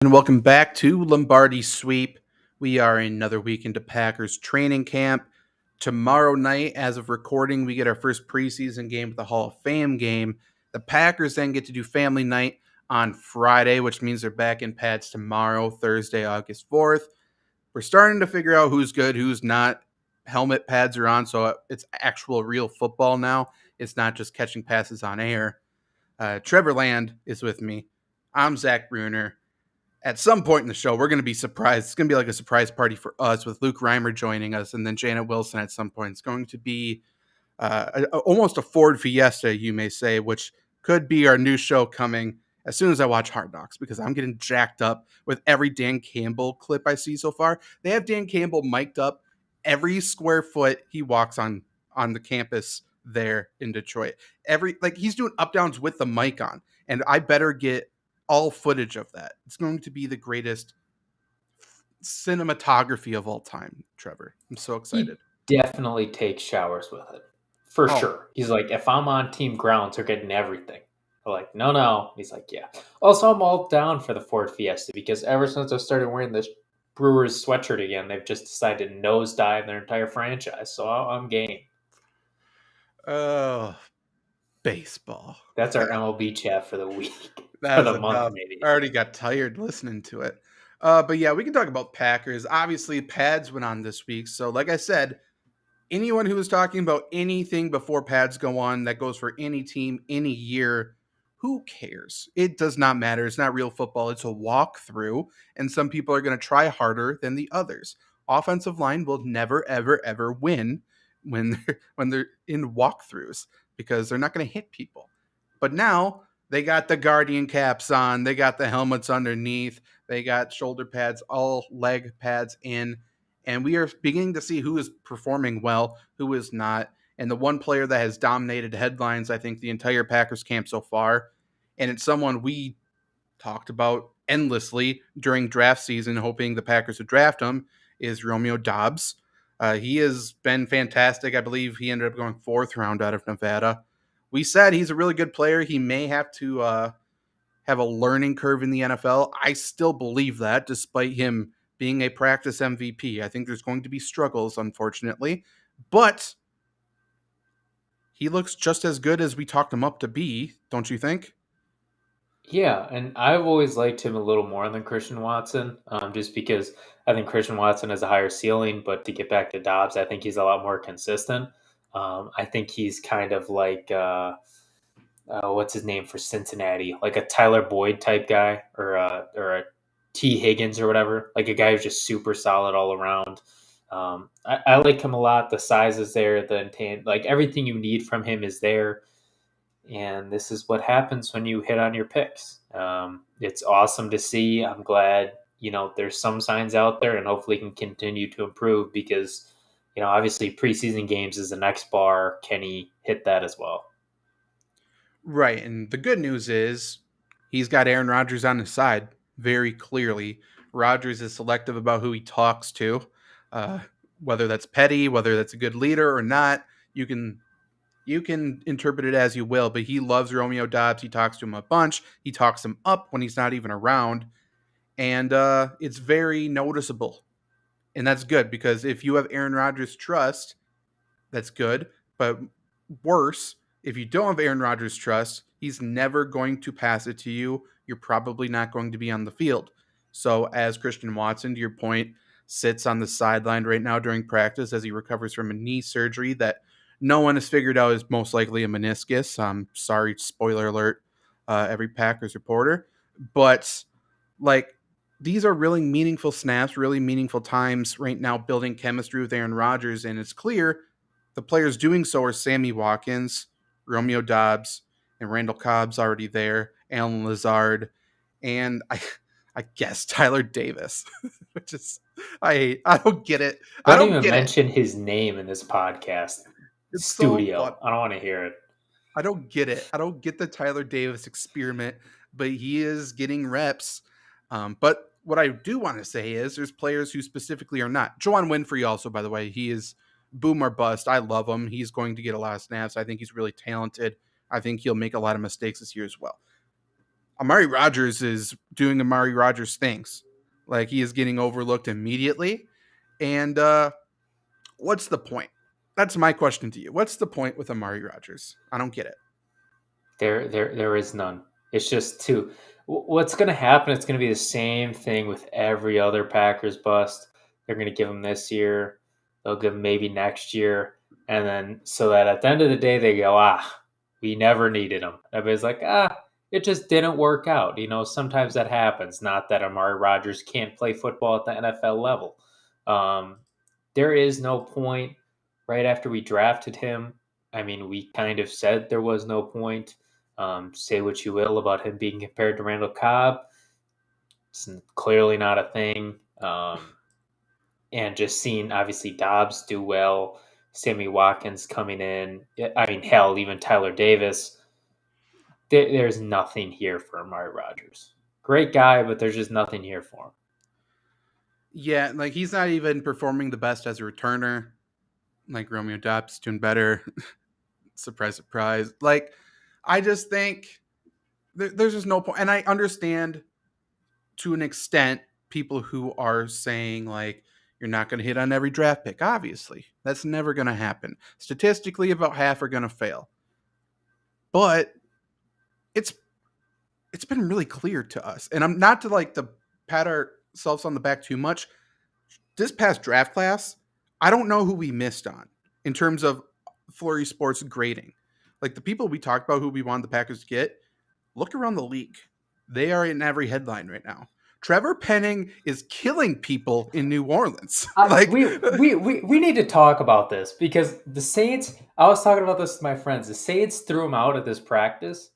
And welcome back to Lombardi Sweep. We are another week into Packers training camp. Tomorrow night, as of recording, we get our first preseason game with the Hall of Fame game. The Packers then get to do family night on Friday, which means they're back in pads tomorrow, Thursday, August 4th. We're starting to figure out who's good, who's not. Helmet pads are on, so it's actual real football now. It's not just catching passes on air. Trevor Land is with me. I'm Zach Bruner. At some point in the show, we're going to be surprised. It's going to be like a surprise party for us with Luke Reimer joining us and then Janet Wilson at some point. It's going to be almost a Ford Fiesta, you may say, which could be our new show coming as soon as I watch Hard Knocks, because I'm getting jacked up with every Dan Campbell clip I see so far. They have Dan Campbell mic'd up every square foot he walks on the campus there in Detroit. He's doing up downs with the mic on, and I better get all footage of that. It's going to be the greatest cinematography of all time, Trevor. I'm so excited. He definitely takes showers with it. For sure. He's like, if I'm on team grounds, they're getting everything. I'm like, no. He's like, yeah. Also, I'm all down for the Ford Fiesta because ever since I started wearing this Brewers sweatshirt again, they've just decided to nosedive their entire franchise. So I'm game. Oh, baseball. That's our MLB chat for the week. That was enough. Maybe. I already got tired listening to it. But yeah, we can talk about Packers. Obviously, pads went on this week. So like I said, anyone who was talking about anything before pads go on that goes for any team, any year, who cares? It does not matter. It's not real football. It's a walkthrough, and some people are going to try harder than the others. Offensive line will never, ever, ever win when they're in walkthroughs because they're not going to hit people. But now they got the Guardian caps on. They got the helmets underneath. They got shoulder pads, all leg pads in. And we are beginning to see who is performing well, who is not. And the one player that has dominated headlines, I think, the entire Packers camp so far, and it's someone we talked about endlessly during draft season, hoping the Packers would draft him, is Romeo Dobbs. He has been fantastic. I believe he ended up going 4th round out of Nevada. We said he's a really good player. He may have to have a learning curve in the NFL. I still believe that, despite him being a practice MVP. I think there's going to be struggles, unfortunately. But he looks just as good as we talked him up to be, don't you think? Yeah, and I've always liked him a little more than Christian Watson, just because I think Christian Watson has a higher ceiling. But to get back to Dobbs, I think he's a lot more consistent. I think he's kind of like what's his name for Cincinnati, like a Tyler Boyd type guy, or a T Higgins or whatever, like a guy who's just super solid all around. I like him a lot. The size is there, the intent, like everything you need from him is there. And this is what happens when you hit on your picks. It's awesome to see. I'm glad, there's some signs out there and hopefully can continue to improve because, obviously preseason games is the next bar. Can he hit that as well? Right. And the good news is he's got Aaron Rodgers on his side very clearly. Rodgers is selective about who he talks to, whether that's petty, whether that's a good leader or not. You can interpret it as you will, but he loves Romeo Dobbs. He talks to him a bunch. He talks him up when he's not even around. And it's very noticeable. And that's good because if you have Aaron Rodgers' trust, that's good. But worse, if you don't have Aaron Rodgers' trust, he's never going to pass it to you. You're probably not going to be on the field. So as Christian Watson, to your point, sits on the sideline right now during practice as he recovers from a knee surgery that no one has figured out is most likely a meniscus. Sorry, spoiler alert, every Packers reporter. But, these are really meaningful snaps, really meaningful times right now building chemistry with Aaron Rodgers, and it's clear the players doing so are Sammy Watkins, Romeo Dobbs, and Randall Cobb's already there, Alan Lazard, and I guess Tyler Davis, which is I don't get it. I don't even get mention his name in this podcast. It's studio. So I don't want to hear it. I don't get it. I don't get the Tyler Davis experiment, but he is getting reps. But what I do want to say is there's players who specifically are not. Juwan Winfrey also, by the way, he is boom or bust. I love him. He's going to get a lot of snaps. I think he's really talented. I think he'll make a lot of mistakes this year as well. Amari Rodgers is doing Amari Rodgers things. Like he is getting overlooked immediately. And what's the point? That's my question to you. What's the point with Amari Rodgers? I don't get it. There is none. It's just two. What's going to happen? It's going to be the same thing with every other Packers bust. They're going to give him this year. They'll give him maybe next year, and then so that at the end of the day they go, we never needed him. Everybody's like, it just didn't work out. Sometimes that happens. Not that Amari Rodgers can't play football at the NFL level. There is no point. Right after we drafted him, I mean, we kind of said there was no point. Say what you will about him being compared to Randall Cobb. It's clearly not a thing. And just seeing, obviously, Dobbs do well, Sammy Watkins coming in. I mean, hell, even Tyler Davis. There's nothing here for Amari Rodgers. Great guy, but there's just nothing here for him. Yeah, like he's not even performing the best as a returner. Like Romeo Doubs doing better. Surprise, surprise. Like, I just think there's just no point. And I understand to an extent people who are saying, like, you're not going to hit on every draft pick. Obviously, that's never going to happen. Statistically, about half are going to fail. But it's been really clear to us. And I'm not to pat ourselves on the back too much. This past draft class, I don't know who we missed on in terms of FlurrySports grading. Like the people we talked about who we wanted the Packers to get, look around the league. They are in every headline right now. Trevor Penning is killing people in New Orleans. We need to talk about this because the Saints, I was talking about this with my friends. The Saints threw him out at this practice.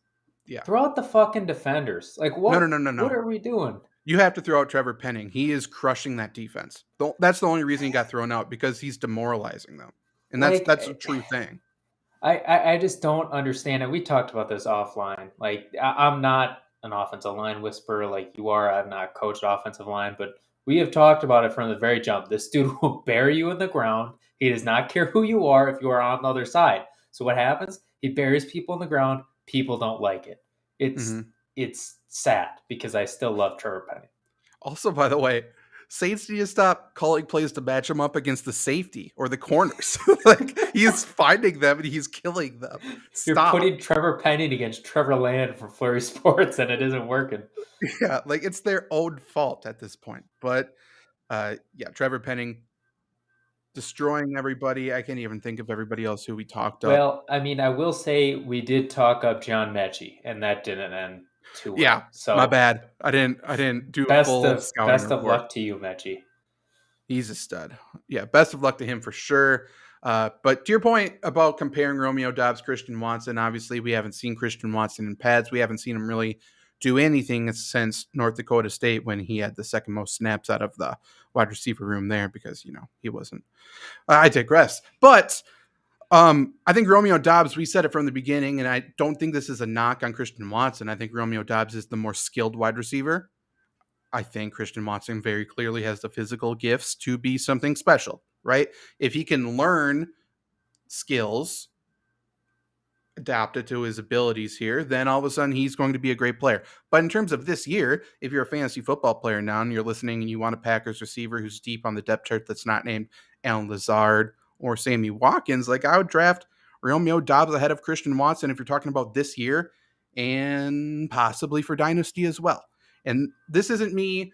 Yeah. Throw out the fucking defenders. Like what? No. What are we doing? You have to throw out Trevor Penning. He is crushing that defense. That's the only reason he got thrown out, because he's demoralizing them. And that's a true thing. I just don't understand it. We talked about this offline. Like I'm not an offensive line whisperer like you are. I've not coached offensive line, but we have talked about it from the very jump. This dude will bury you in the ground. He does not care who you are if you are on the other side. So what happens? He buries people in the ground. People don't like it. It's sad because I still love Trevor Penning. Also, by the way, Saints need to stop calling plays to match him up against the safety or the corners. Like he's finding them and he's killing them. Stop. You're putting Trevor Penning against Trevor Land for FlurrySports, and it isn't working. Yeah, like it's their own fault at this point. But Trevor Penning destroying everybody. I can't even think of everybody else who we talked up. Well, I mean, I will say we did talk up John Mechie, and that didn't end too well. Yeah, so my bad. I didn't do a full scouting best of report. luck to you, Mechie. He's a stud. Yeah, best of luck to him for sure. But to your point about comparing Romeo Doubs, Christian Watson, obviously we haven't seen Christian Watson in pads. We haven't seen him really do anything since North Dakota State when he had the second most snaps out of the wide receiver room there because, he wasn't. I digress. But I think Romeo Doubs, we said it from the beginning, and I don't think this is a knock on Christian Watson. I think Romeo Doubs is the more skilled wide receiver. I think Christian Watson very clearly has the physical gifts to be something special, right? If he can learn skills, adapt it to his abilities here, then all of a sudden he's going to be a great player. But in terms of this year, if you're a fantasy football player now and you're listening and you want a Packers receiver who's deep on the depth chart that's not named Allen Lazard or Sammy Watkins, like I would draft Romeo Doubs ahead of Christian Watson if you're talking about this year and possibly for Dynasty as well. And this isn't me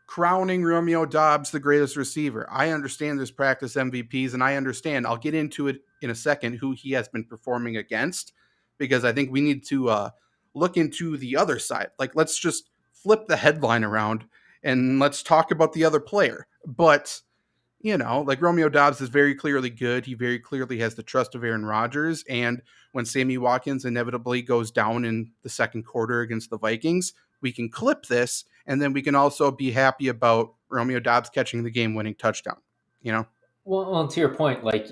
crowning Romeo Doubs the greatest receiver. I understand there's practice MVPs, and I understand, I'll get into it in a second, who he has been performing against, because I think we need to look into the other side. Like, let's just flip the headline around and let's talk about the other player. But, like Romeo Doubs is very clearly good. He very clearly has the trust of Aaron Rodgers. And when Sammy Watkins inevitably goes down in the second quarter against the Vikings, we can clip this, and then we can also be happy about Romeo Doubs catching the game-winning touchdown. Well, to your point, like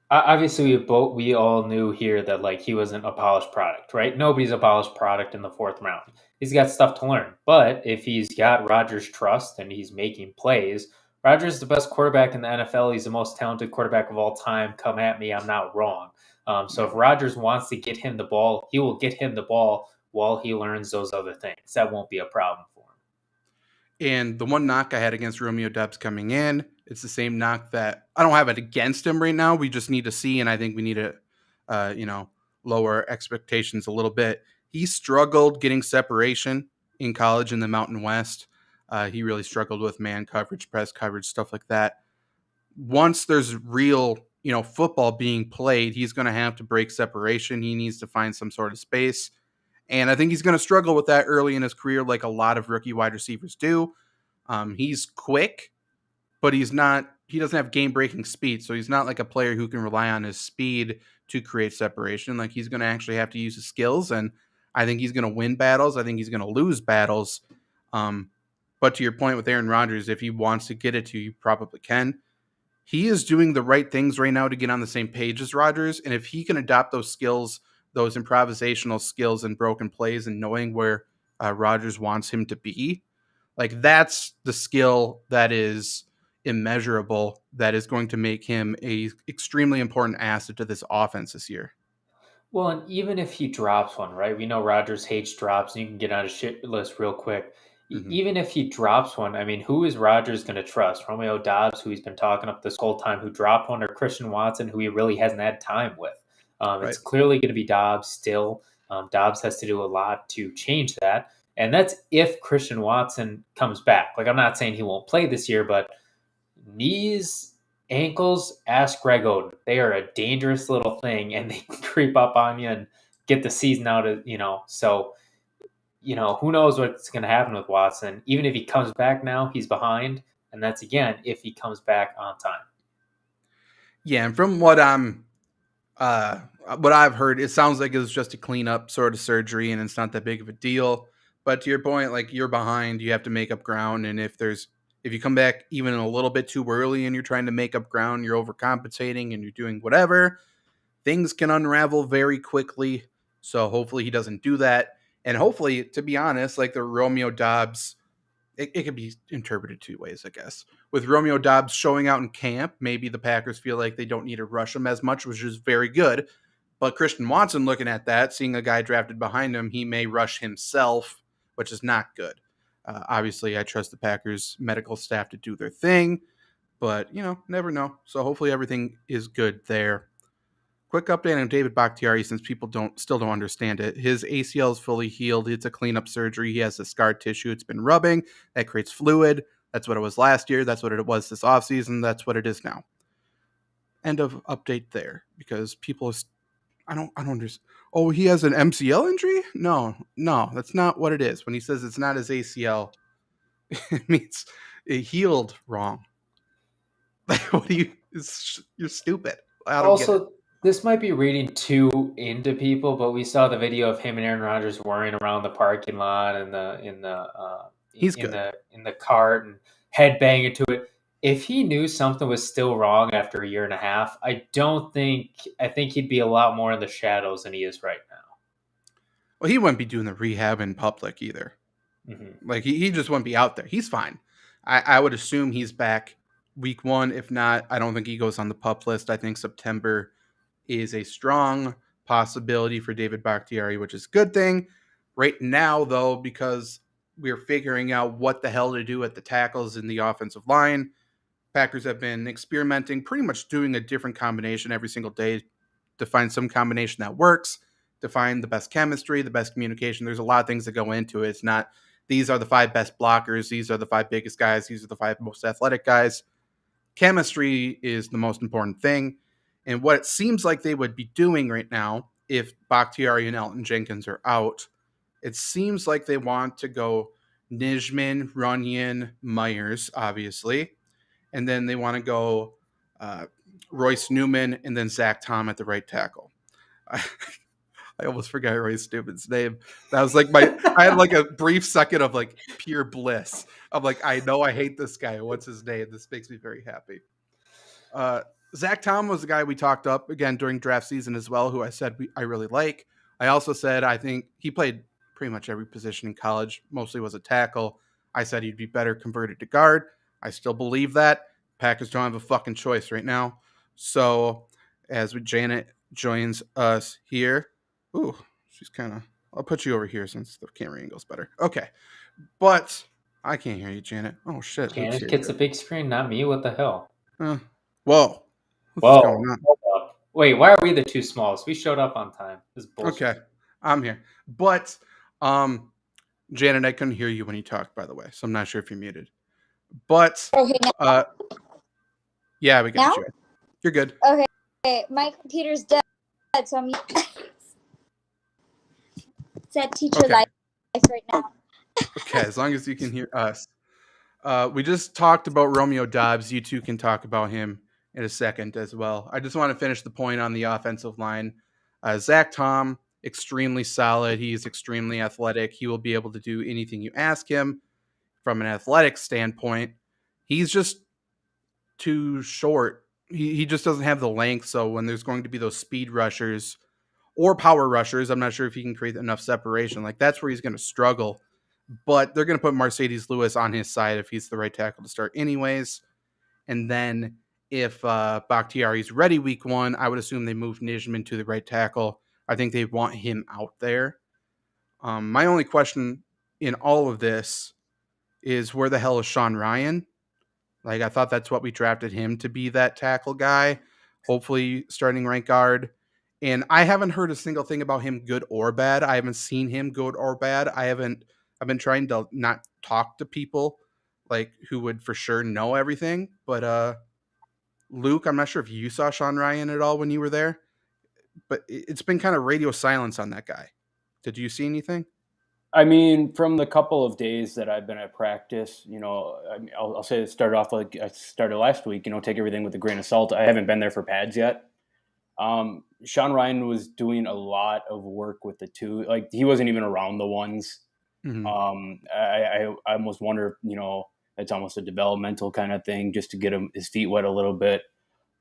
obviously we all knew here that like he wasn't a polished product, right? Nobody's a polished product in the fourth round. He's got stuff to learn, but if he's got Rodgers' trust and he's making plays, Rodgers is the best quarterback in the NFL. He's the most talented quarterback of all time. Come at me, I'm not wrong. So if Rodgers wants to get him the ball, he will get him the ball while he learns those other things. That won't be a problem for him. And the one knock I had against Romeo Doubs coming in, it's the same knock that I don't have it against him right now. We just need to see, and I think we need to, lower expectations a little bit. He struggled getting separation in college in the Mountain West. He really struggled with man coverage, press coverage, stuff like that. Once there's real, football being played, he's going to have to break separation. He needs to find some sort of space. And I think he's going to struggle with that early in his career, like a lot of rookie wide receivers do. He's quick, but he doesn't have game breaking speed. So he's not like a player who can rely on his speed to create separation. Like he's going to actually have to use his skills. And I think he's going to win battles. I think he's going to lose battles. But to your point with Aaron Rodgers, if he wants to get it to you, probably can. He is doing the right things right now to get on the same page as Rodgers. And if he can adopt those skills, those improvisational skills and broken plays and knowing where Rodgers wants him to be, like that's the skill that is immeasurable, that is going to make him a extremely important asset to this offense this year. Well, and even if he drops one, right? We know Rodgers hates drops, and you can get on a shit list real quick. Mm-hmm. Even if he drops one, I mean, who is Rodgers going to trust? Romeo Dobbs, who he's been talking up this whole time, who dropped one, or Christian Watson, who he really hasn't had time with? Right. It's clearly going to be Dobbs still. Dobbs has to do a lot to change that. And that's if Christian Watson comes back. Like, I'm not saying he won't play this year, but knees, ankles, ask Greg Oden. They are a dangerous little thing, and they creep up on you and get the season out of, so, who knows what's going to happen with Watson. Even if he comes back now, he's behind. And that's, again, if he comes back on time. Yeah, and from what I've heard, it sounds like it was just a cleanup sort of surgery, and it's not that big of a deal. But to your point, like you're behind, you have to make up ground, and if you come back even a little bit too early and you're trying to make up ground, you're overcompensating and you're doing whatever, things can unravel very quickly. So hopefully he doesn't do that, and hopefully, to be honest, like the Romeo Dobbs. It could be interpreted two ways, I guess. With Romeo Dobbs showing out in camp, maybe the Packers feel like they don't need to rush him as much, which is very good. But Christian Watson looking at that, seeing a guy drafted behind him, he may rush himself, which is not good. Obviously, I trust the Packers medical staff to do their thing, but, never know. So hopefully everything is good there. Quick update on David Bakhtiari, since people still don't understand it. His ACL is fully healed. It's a cleanup surgery. He has the scar tissue. It's been rubbing. That creates fluid. That's what it was last year. That's what it was this offseason. That's what it is now. End of update there, because people, I don't understand. Oh, he has an MCL injury? No, that's not what it is. When he says it's not his ACL, it means it healed wrong. Like, you're stupid. I don't get it. This might be reading too into people, but we saw the video of him and Aaron Rodgers worrying around the parking lot and in the cart and headbang into it. If he knew something was still wrong after a year and a half, I think he'd be a lot more in the shadows than he is right now. Well, he wouldn't be doing the rehab in public either. Mm-hmm. Like he just wouldn't be out there. He's fine. I would assume he's back week 1. If not, I don't think he goes on the PUP list. I think September is a strong possibility for David Bakhtiari, which is a good thing. Right now, though, because we're figuring out what the hell to do at the tackles in the offensive line, Packers have been experimenting, pretty much doing a different combination every single day to find some combination that works, to find the best chemistry, the best communication. There's a lot of things that go into it. It's not, these are the 5 best blockers, these are the 5 biggest guys, these are the 5 most athletic guys. Chemistry is the most important thing. And what it seems like they would be doing right now, if Bakhtiari and Elton Jenkins are out, it seems like they want to go Nijman, Runyon, Myers, obviously. And then they want to go Royce Newman and then Zach Tom at the right tackle. I almost forgot Royce Newman's name. That was like I had like a brief second of like pure bliss. I'm like, I know I hate this guy. What's his name? This makes me very happy. Zach Tom was the guy we talked up again during draft season as well, who I said I really like. I also said I think he played pretty much every position in college, mostly was a tackle. I said he'd be better converted to guard. I still believe that. Packers don't have a fucking choice right now. So as Janet joins us here, ooh, she's kind of I'll put you over here since the camera angle's better. Okay. But I can't hear you, Janet. Oh, shit. Luke's Janet here, gets too. a big screen, not me. What the hell? Whoa. What's going Whoa. on? Hold up. Wait, why are we the two smallest? We showed up on time. This is bullshit. Okay. I'm here. But, Janet, I couldn't hear you when you talked, by the way. So I'm not sure if you're muted. But, Okay, now? yeah, we got Now? you. You're good. Okay, my computer's dead, so I'm it's at teacher Okay. life right now. Okay, as long as you can hear us. We just talked about Romeo Dobbs. You two can talk about him in a second as well. I just want to finish the point on the offensive line. Zach Tom, extremely solid. He's extremely athletic. He will be able to do anything you ask him from an athletic standpoint. He's just too short. He just doesn't have the length. So when there's going to be those speed rushers or power rushers, I'm not sure if he can create enough separation. Like that's where he's going to struggle. But they're going to put Mercedes Lewis on his side if he's the right tackle to start, anyways. And then if Bakhtiari's ready week 1, I would assume they move Nijman to the right tackle. I think they want him out there. My only question in all of this is where the hell is Sean Ryan? Like, I thought that's what we drafted him to be, that tackle guy, hopefully starting right guard. And I haven't heard a single thing about him, good or bad. I haven't seen him good or bad. I've been trying to not talk to people like who would for sure know everything. But Luke, I'm not sure if you saw Sean Ryan at all when you were there, but it's been kind of radio silence on that guy. Did you see anything? I mean, from the couple of days that I've been at practice, I'll say it started off like I started last week. Take everything with a grain of salt. I haven't been there for pads yet. Sean Ryan was doing a lot of work with the two. Like he wasn't even around the ones. Mm-hmm. I almost wonder, it's almost a developmental kind of thing just to get his feet wet a little bit.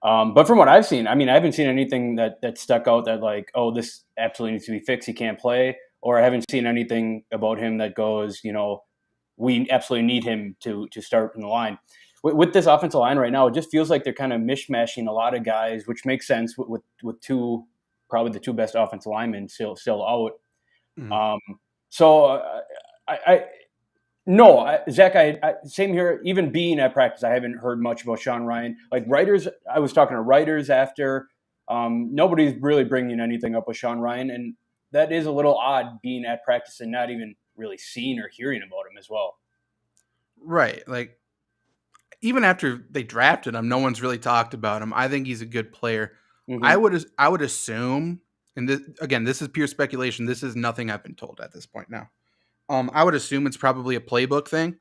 But from what I've seen, I mean, I haven't seen anything that stuck out that like, oh, this absolutely needs to be fixed. He can't play. Or I haven't seen anything about him that goes, we absolutely need him to start in the line. With this offensive line right now, it just feels like they're kind of mishmashing a lot of guys, which makes sense with two, probably the two best offensive linemen still out. Mm-hmm. Zach, same here. Even being at practice, I haven't heard much about Sean Ryan. Like writers, I was talking to writers after. Nobody's really bringing anything up with Sean Ryan, and that is a little odd being at practice and not even really seeing or hearing about him as well. Right. Like, even after they drafted him, no one's really talked about him. I think he's a good player. Mm-hmm. I would assume, and this is pure speculation. This is nothing I've been told at this point now. I would assume it's probably a playbook thing.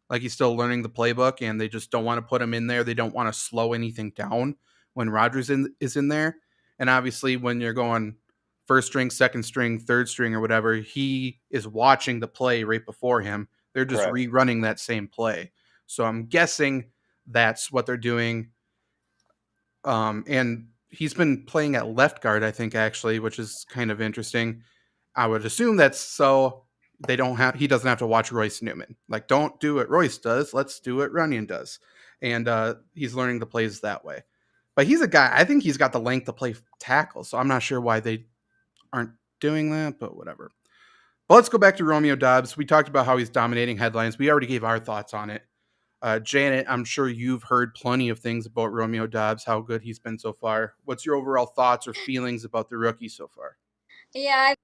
Like he's still learning the playbook and they just don't want to put him in there. They don't want to slow anything down when Rodgers is in there. And obviously when you're going first string, second string, third string or whatever, he is watching the play right before him. They're just rerunning that same play. So I'm guessing that's what they're doing. And he's been playing at left guard, I think, actually, which is kind of interesting. I would assume that's so he doesn't have to watch Royce Newman. Like, don't do what Royce does. Let's do what Runyon does. And he's learning the plays that way. But he's a guy, I think he's got the length to play tackle. So I'm not sure why they aren't doing that, but whatever. But let's go back to Romeo Dobbs. We talked about how he's dominating headlines. We already gave our thoughts on it. Janet, I'm sure you've heard plenty of things about Romeo Dobbs, how good he's been so far. What's your overall thoughts or feelings about the rookie so far? Yeah,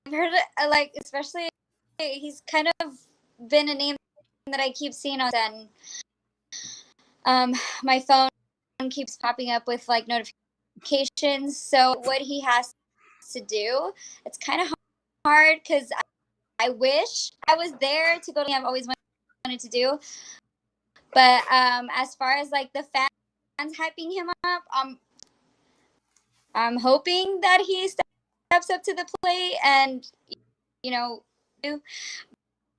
I've heard it, like, especially he's kind of been a name that I keep seeing on, and my phone keeps popping up with like notifications. So what he has to do, it's kind of hard because I wish I was there to go to. I've always wanted to do, but as far as like the fans hyping him up, I'm hoping that he steps up to the plate and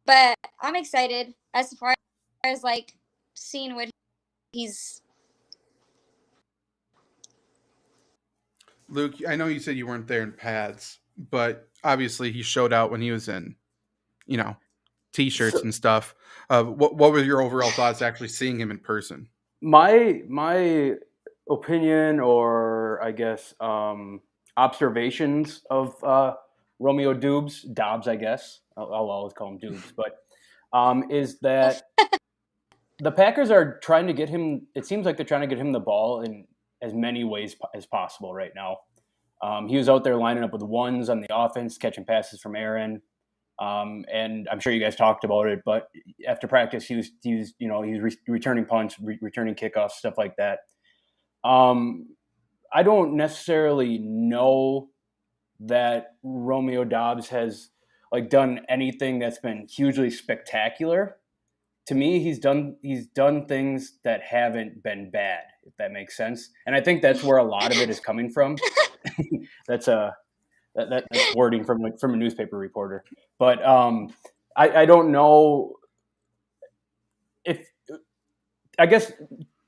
but I'm excited as far as like seeing what he's. Luke, I know you said you weren't there in pads, but obviously he showed out when he was in, t-shirts and stuff. What were your overall thoughts actually seeing him in person? My opinion, or I guess observations of Romeo Dobbs, I guess. I'll always call him Doubs, but is that the Packers are trying to get him. It seems like they're trying to get him the ball in as many ways as possible right now. He was out there lining up with ones on the offense, catching passes from Aaron. And I'm sure you guys talked about it, but after practice, he was returning punts, returning kickoffs, stuff like that. I don't necessarily know that Romeo Dobbs has done anything that's been hugely spectacular. To me, he's done things that haven't been bad, if that makes sense. And I think that's where a lot of it is coming from. That's wording from a newspaper reporter. But I don't know if – I guess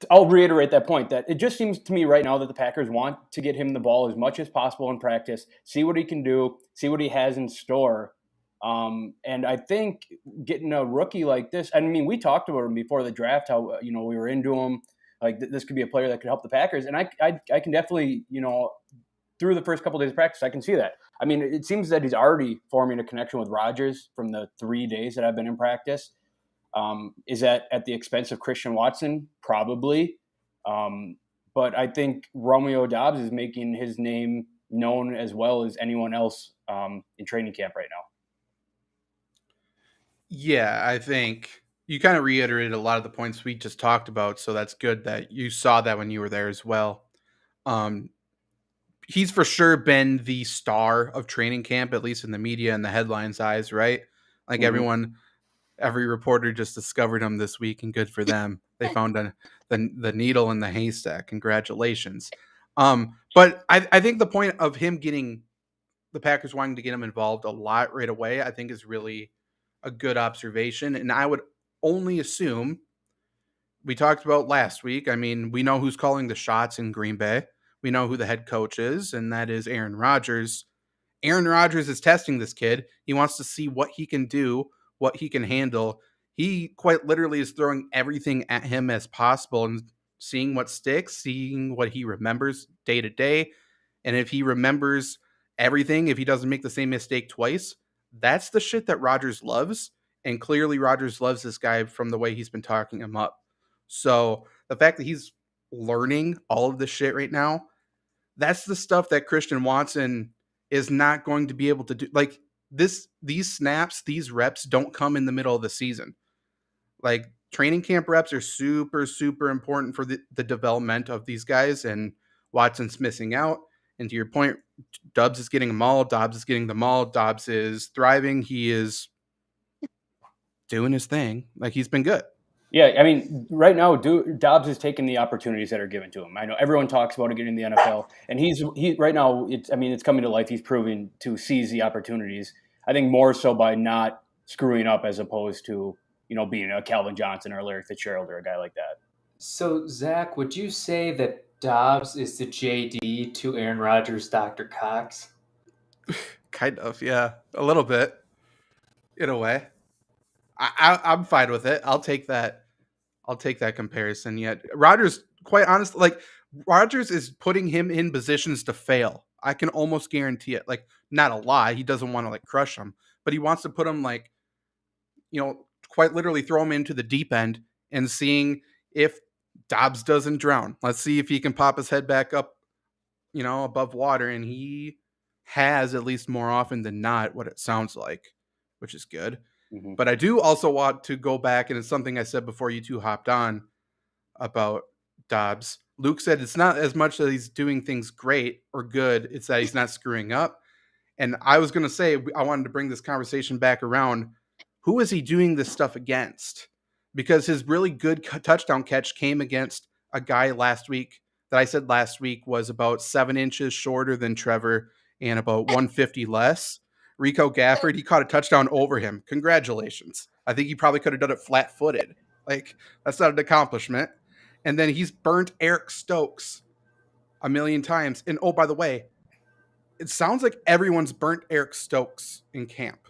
I'll reiterate that point, that it just seems to me right now that the Packers want to get him the ball as much as possible in practice, see what he can do, see what he has in store. And I think getting a rookie like this – I mean, we talked about him before the draft, how we were into him. This could be a player that could help the Packers. And I can definitely, through the first couple of days of practice, I can see that. I mean, it seems that he's already forming a connection with Rodgers from the 3 days that I've been in practice. Is that at the expense of Christian Watson? Probably. But I think Romeo Dobbs is making his name known as well as anyone else in training camp right now. Yeah, I think you kind of reiterated a lot of the points we just talked about, so that's good that you saw that when you were there as well. He's for sure been the star of training camp, at least in the media and the headlines' eyes, right? Like every reporter just discovered him this week, and good for them. They found the needle in the haystack. Congratulations. But I think the point of him getting the Packers wanting to get him involved a lot right away, I think is really a good observation. And I would only assume, we talked about last week, I mean, we know who's calling the shots in Green Bay. We know who the head coach is, and that is Aaron Rodgers. Aaron Rodgers is testing this kid. He wants to see what he can do, what he can handle. He quite literally is throwing everything at him as possible and seeing what sticks, seeing what he remembers day to day. And if he remembers everything, if he doesn't make the same mistake twice, that's the shit that Rodgers loves. And clearly Rodgers loves this guy from the way he's been talking him up. So the fact that he's learning all of this shit right now, that's the stuff that Christian Watson is not going to be able to do. Like these snaps, these reps don't come in the middle of the season. Like training camp reps are super, super important for the development of these guys, and Watson's missing out. And to your point, Dobbs is getting them all. Dobbs is getting them all. Dobbs is thriving. He is doing his thing. Like he's been good. Yeah, I mean, right now, Dobbs is taking the opportunities that are given to him. I know everyone talks about it getting the NFL, and he right now. It's coming to life. He's proving to seize the opportunities. I think more so by not screwing up as opposed to being a Calvin Johnson or a Larry Fitzgerald or a guy like that. So Zach, would you say that Dobbs is the JD to Aaron Rodgers' Dr. Cox? Kind of, yeah, a little bit, in a way. I'm fine with it. I'll take that comparison. Yet Rodgers, quite honestly, like Rodgers is putting him in positions to fail. I can almost guarantee it. Like, not a lie. He doesn't want to crush him, but he wants to put him quite literally throw him into the deep end and seeing if Dobbs doesn't drown. Let's see if he can pop his head back up, above water. And he has, at least more often than not, what it sounds like, which is good. Mm-hmm. But I do also want to go back, and it's something I said before you two hopped on about Dobbs. Luke said it's not as much that he's doing things great or good, it's that he's not screwing up. And I was going to say, I wanted to bring this conversation back around. Who is he doing this stuff against? Because his really good touchdown catch came against a guy last week that I said last week was about 7 inches shorter than Trevor and about 150 less. Rico Gafford, he caught a touchdown over him. Congratulations. I think he probably could have done it flat-footed. That's not an accomplishment. And then he's burnt Eric Stokes a million times. And oh, by the way, it sounds like everyone's burnt Eric Stokes in camp.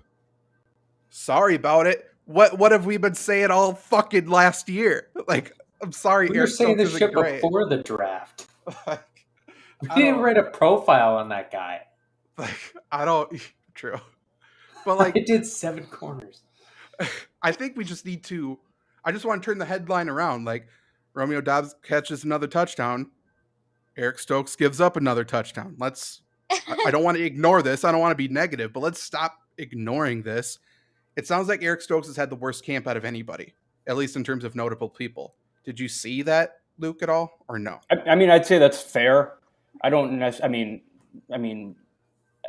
Sorry about it. What have we been saying all fucking last year? I'm sorry, we were saying this shit before the draft. We didn't write a profile on that guy. true. But like, I did 7 corners. I think we just need to. I just want to turn the headline around. Like, Romeo Dobbs catches another touchdown. Eric Stokes gives up another touchdown. I don't want to ignore this. I don't want to be negative, but let's stop ignoring this. It sounds like Eric Stokes has had the worst camp out of anybody, at least in terms of notable people. Did you see that, Luke, at all, or no? I mean, I'd say that's fair. I don't. I mean,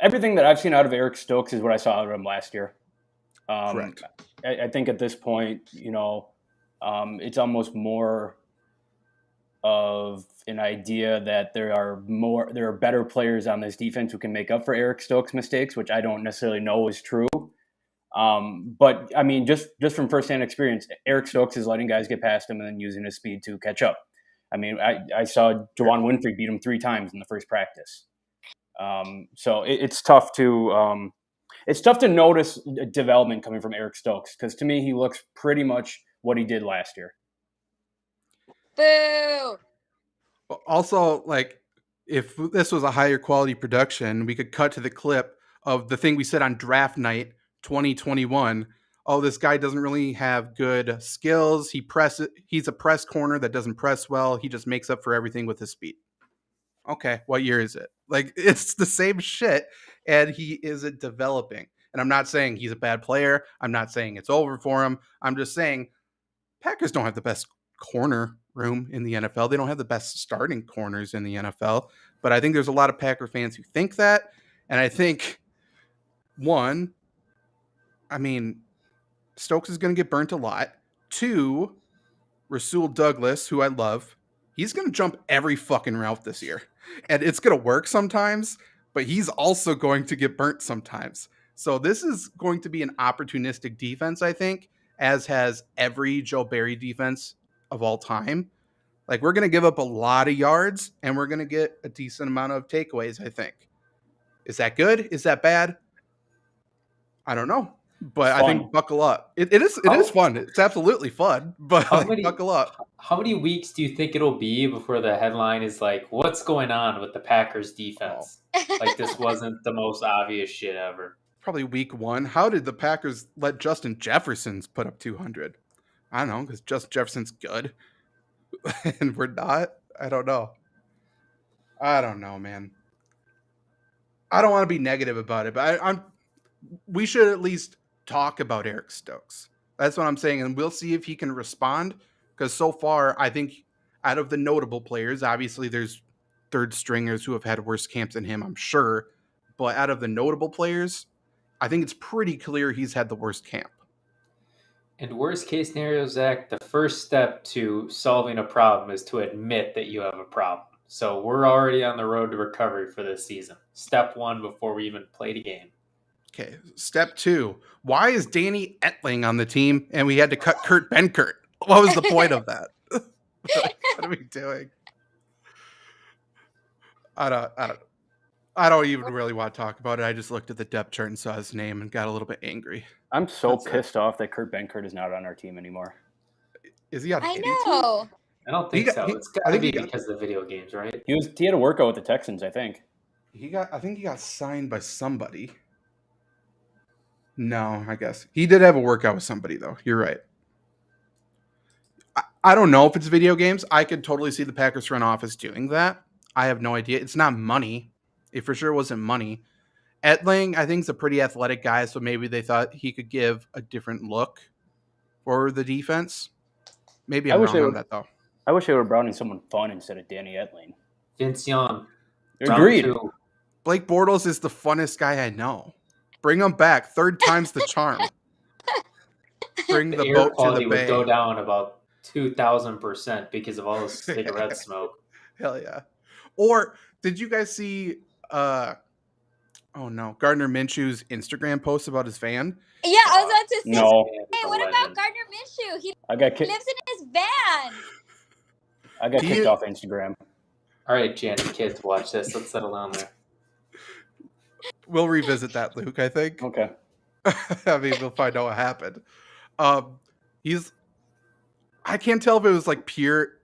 everything that I've seen out of Eric Stokes is what I saw out of him last year. Correct. I think at this point, it's almost more of an idea that there are better players on this defense who can make up for Eric Stokes' mistakes, which I don't necessarily know is true. But I mean, just from firsthand experience, Eric Stokes is letting guys get past him and then using his speed to catch up. I mean, I saw Jaron Winfrey beat him 3 times in the first practice. So it's tough to notice development coming from Eric Stokes, because to me, he looks pretty much what he did last year. Boo! Also, like, if this was a higher quality production, we could cut to the clip of the thing we said on draft night 2021. Oh, this guy doesn't really have good skills. He's a press corner that doesn't press well. He just makes up for everything with his speed. Okay, what year is it? Like, it's the same shit, and he isn't developing. And I'm not saying he's a bad player. I'm not saying it's over for him. I'm just saying Packers don't have the best corner room in the NFL. They don't have the best starting corners in the NFL. But I think there's a lot of Packer fans who think that. And I think, one, I mean, Stokes is going to get burnt a lot. 2, Rasul Douglas, who I love, he's going to jump every fucking route this year. And it's going to work sometimes, but he's also going to get burnt sometimes. So this is going to be an opportunistic defense, I think, as has every Joe Barry defense of all time. Like, we're going to give up a lot of yards, and we're going to get a decent amount of takeaways, I think. Is that good? Is that bad? I don't know. But I think buckle up. It is fun. It's absolutely fun, but buckle up. How many weeks do you think it'll be before the headline is like, what's going on with the Packers defense? Like, this wasn't the most obvious shit ever. Probably week 1. How did the Packers let Justin Jefferson's put up 200? I don't know, because Justin Jefferson's good. And we're not? I don't know. I don't know, man. I don't want to be negative about it, but we should at least talk about Eric Stokes. That's what I'm saying, and we'll see if he can respond, because so far, I think out of the notable players, obviously there's third stringers who have had worse camps than him, I'm sure, but out of the notable players, I think it's pretty clear he's had the worst camp. And worst case scenario, Zach, the first step to solving a problem is to admit that you have a problem. So we're already on the road to recovery for this season. Step 1 before we even played a game. Okay, step 2. Why is Danny Etling on the team and we had to cut Kurt Benkert? What was the point of that? What are we doing? I don't even really want to talk about it. I just looked at the depth chart and saw his name and got a little bit angry. I'm so pissed off that Kurt Benkert is not on our team anymore. Is he on? I know. I don't think so. It's got to be because of the video games, right? He had a workout with the Texans, I think. I think he got signed by somebody. No, I guess he did have a workout with somebody, though. You're right. I don't know if it's video games. I could totally see the Packers front office doing that. I have no idea. It's not money. It for sure wasn't money. Etling, I think, is a pretty athletic guy, so maybe they thought he could give a different look for the defense. Maybe I'm wrong on that, though. I wish they were browning someone fun instead of Danny Etling. Vince Young. Agreed. Blake Bortles is the funnest guy I know. Bring him back. 3rd time's the charm. Bring the boat to the bay. Would go down about 2,000% because of all the cigarette smoke. Hell yeah. Or did you guys see Gardner Minshew's Instagram post about his van? Yeah, I was about to say. No. Hey, what about Gardner Minshew? He lives in his van. I got kicked off Instagram. All right, Janet, kids, watch this. Let's settle down there. We'll revisit that, Luke, I think. Okay. I mean, we'll find out what happened. I can't tell if it was like pure.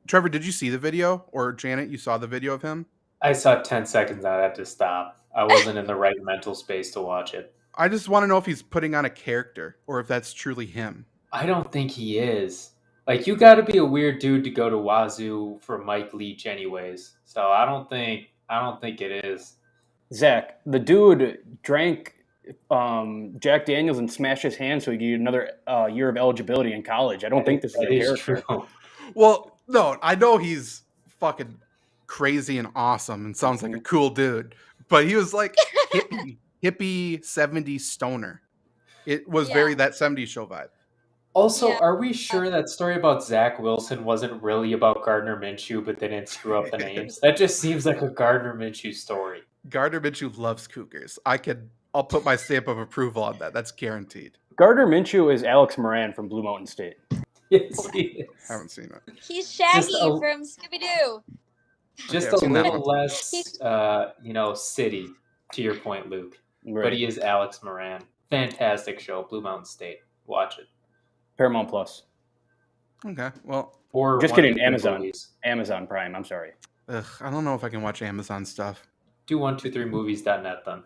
Trevor, did you see the video? Or Janet, you saw the video of him? I saw 10 seconds and I had to stop. I wasn't in the right mental space to watch it. I just want to know if he's putting on a character or if that's truly him. I don't think he is. Like, you got to be a weird dude to go to Wazoo for Mike Leach, anyways. So I don't think it is. Zach, the dude drank Jack Daniels and smashed his hand so he could get another year of eligibility in college. I don't think this is a character. True. Well, no, I know he's fucking crazy and awesome and sounds like a cool dude, but he was like hippie 70s stoner. It was very that 70s show vibe. Also, are we sure that story about Zach Wilson wasn't really about Gardner Minshew, but they didn't screw up the names? That just seems like a Gardner Minshew story. Gardner Minshew loves Cougars. I'll put my stamp of approval on that. That's guaranteed. Gardner Minshew is Alex Moran from Blue Mountain State. Yes, he is. Haven't seen it. He's Shaggy from Scooby-Doo. Just a little less, city, to your point, Luke. Right. But he is Alex Moran. Fantastic show, Blue Mountain State. Watch it. Paramount Plus. Okay, well. Or just kidding, Amazon. Movies. Amazon Prime, I'm sorry. Ugh, I don't know if I can watch Amazon stuff. Do 123movies.net then.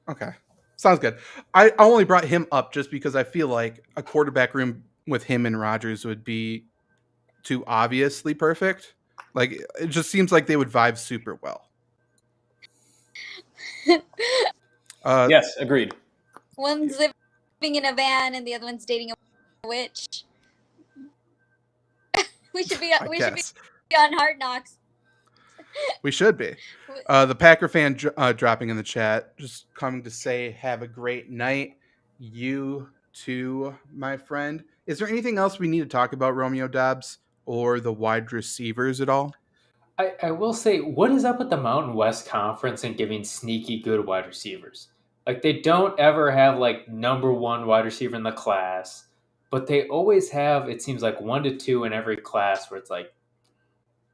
Okay. Sounds good. I only brought him up just because I feel like a quarterback room with him and Rodgers would be too obviously perfect. Like, it just seems like they would vibe super well. Yes, agreed. One's living in a van and the other one's dating a witch. we should be on Hard Knocks. We should be. The Packer fan dropping in the chat, just coming to say, have a great night. You too, my friend. Is there anything else we need to talk about Romeo Dobbs or the wide receivers at all? I will say, what is up with the Mountain West Conference and giving sneaky good wide receivers? Like, they don't ever have, like, number one wide receiver in the class, but they always have, it seems like, 1 to 2 in every class where it's like,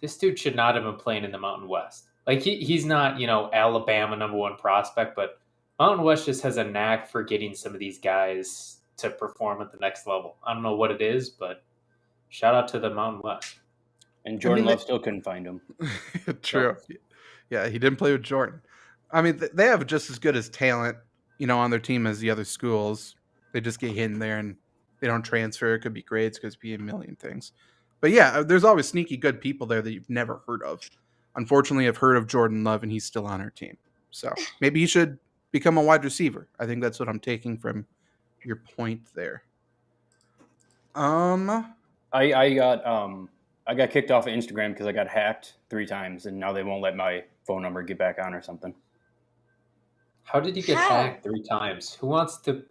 this dude should not have been playing in the Mountain West. Like, he's not, Alabama number one prospect, but Mountain West just has a knack for getting some of these guys to perform at the next level. I don't know what it is, but shout out to the Mountain West. And Jordan Love still couldn't find him. True. Yeah, he didn't play with Jordan. I mean, they have just as good as talent, on their team as the other schools. They just get hit in there and they don't transfer. It could be grades, could be a million things. But yeah, there's always sneaky good people there that you've never heard of. Unfortunately, I've heard of Jordan Love and he's still on our team. So maybe he should become a wide receiver. I think that's what I'm taking from your point there. I got kicked off of Instagram because I got hacked 3 times, and now they won't let my phone number get back on or something. How did you get hacked 3 times? Who wants to,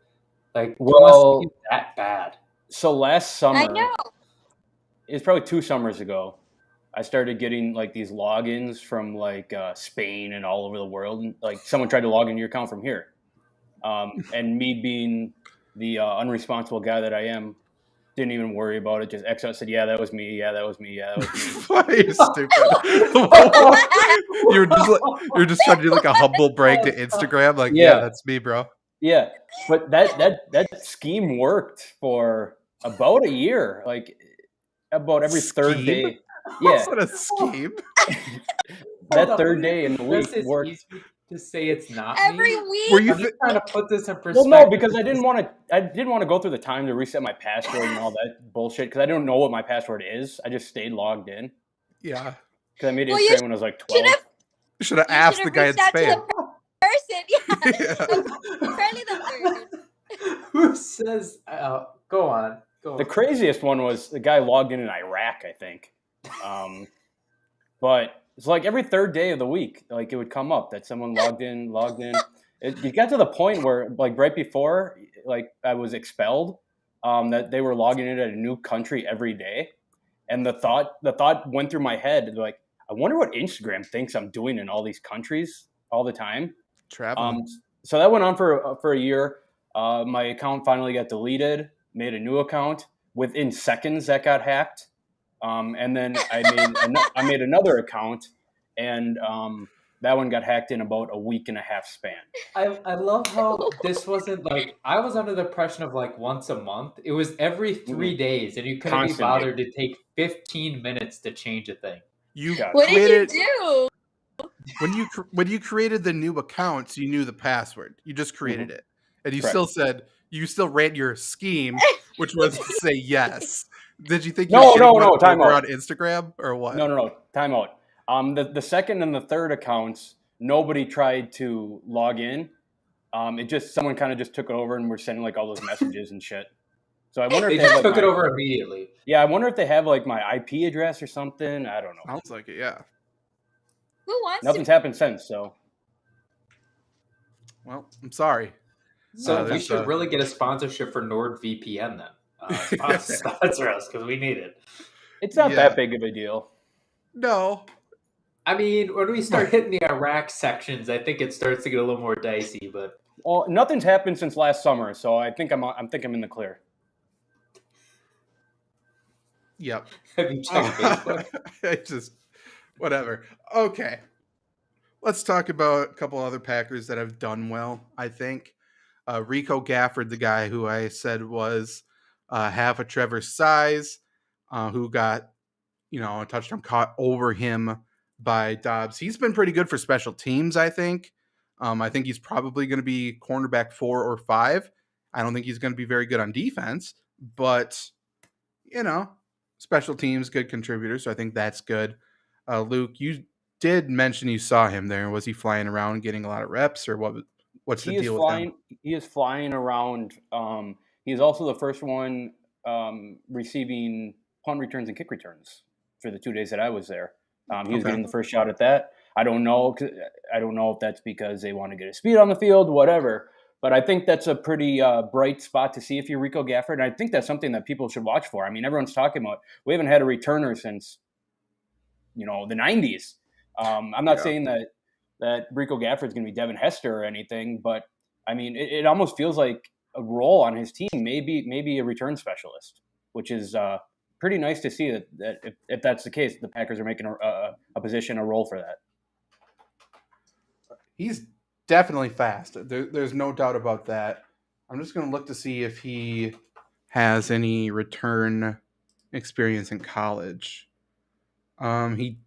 wants to get that bad? So last summer, I know. It's probably 2 summers ago, I started getting, these logins from, Spain and all over the world. And, someone tried to log into your account from here. And me being the unresponsible guy that I am, didn't even worry about it. Just X out, said, "Yeah, that was me. Yeah, that was me. Yeah, that was me." Why are you stupid? You're just trying to do a humble brag to Instagram. Yeah, that's me, bro. Yeah, but that scheme worked for about a year. About every third day. Yeah, that's not a scheme. That third day in the week worked. To say it's not every me? week. Were you I'm just trying to put this in perspective. Well, no, because I didn't want to go through the time to reset my password and all that bullshit. Because I don't know what my password is. I just stayed logged in. Yeah. Because I made Instagram when I was 12. You should have asked the guy in Spain. Person, apparently the third. Who says? Go on. The craziest one was the guy logged in Iraq, I think. But it's every third day of the week, it would come up that someone logged in. It got to the point where, right before, I was expelled, that they were logging in at a new country every day. And the thought went through my head, I wonder what Instagram thinks I'm doing in all these countries all the time. Traveling. So that went on for a year. My account finally got deleted, made a new account. Within seconds, that got hacked. And then I made another account, and that one got hacked in about a week and a half span. I love how this wasn't I was under the impression of once a month. It was every 3 days, and you couldn't be bothered to take 15 minutes to change a thing. What did you do? When you created the new accounts, you knew the password. You just created it, and you still ran your scheme, which was to say yes. Did you think you were getting one over on Instagram or what? No. Time out. The second and the third accounts, nobody tried to log in. It just someone kind of just took it over and were sending like all those messages and shit. So I wonder if they just took it over immediately. Yeah, I wonder if they have like my IP address or something. I don't know. Sounds like it, yeah. Who wants Nothing's happened since, so. Well, I'm sorry. So we should really get a sponsorship for NordVPN then. Sponsor us because we need it. It's not that big of a deal. No. I mean, when we start hitting the Iraq sections, I think it starts to get a little more dicey. But nothing's happened since last summer, so I think I'm in the clear. Yep. Have you checked Facebook? Whatever. Okay. Let's talk about a couple other Packers that have done well, I think. Rico Gafford, the guy who I said was half of Trevor's size, who got, a touchdown caught over him by Dobbs. He's been pretty good for special teams, I think. I think he's probably going to be cornerback 4 or 5. I don't think he's going to be very good on defense, but, special teams, good contributor, so I think that's good. Luke, you did mention you saw him there. Was he flying around getting a lot of reps, or what's the deal with him? He is flying around. He is also the first one receiving punt returns and kick returns for the 2 days that I was there. He was getting the first shot at that. I don't know if that's because they want to get his speed on the field, whatever. But I think that's a pretty bright spot to see if you're Rico Gafford. And I think that's something that people should watch for. I mean, everyone's talking about, we haven't had a returner since, the 90s. I'm not saying that Rico Gafford's going to be Devin Hester or anything, but I mean, it almost feels like a role on his team, maybe a return specialist, which is pretty nice to see that if that's the case, the Packers are making a position, a role for that. He's definitely fast. There's no doubt about that. I'm just going to look to see if he has any return experience in college. He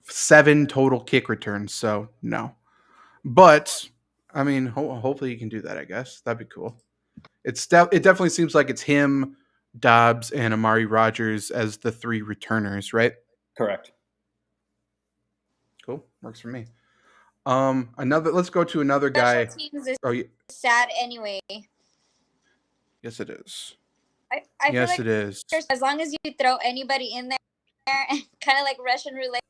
7 total kick returns, so no. But I mean, hopefully he can do that. I guess that'd be cool. It definitely seems like it's him, Dobbs, and Amari Rodgers as the 3 returners, right? Correct. Cool, works for me. Let's go to another guy. Teams is sad anyway. Yes, it is. I yes, feel like it is. As long as you throw anybody in there and kind of like Russian roulette,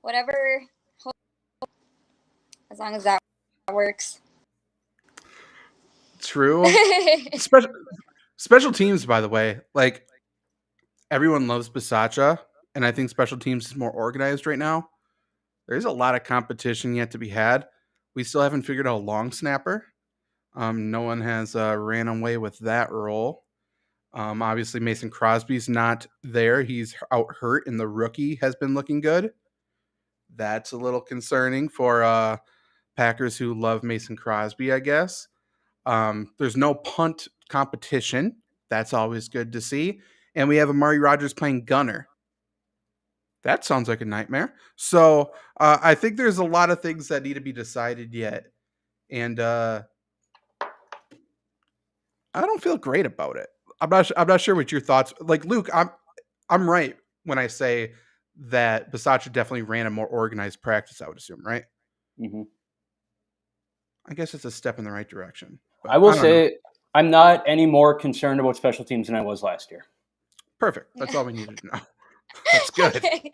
whatever, as long as that works. True. Special teams, by the way, like everyone loves Bisaccia, and I think special teams is more organized right now. There's a lot of competition yet to be had. We still haven't figured out a long snapper. No one has ran away with that role. Obviously, Mason Crosby's not there. He's out hurt, and the rookie has been looking good. That's a little concerning for Packers who love Mason Crosby, I guess. There's no punt competition. That's always good to see. And we have Amari Rodgers playing gunner. That sounds like a nightmare. So I think there's a lot of things that need to be decided yet. And I don't feel great about it. I'm not sure what your thoughts. Like Luke, I'm right when I say that Bisaccia definitely ran a more organized practice, I would assume, right? Mm-hmm. I guess it's a step in the right direction. I will say I'm not any more concerned about special teams than I was last year. Perfect. That's all we needed to know. That's good. Okay.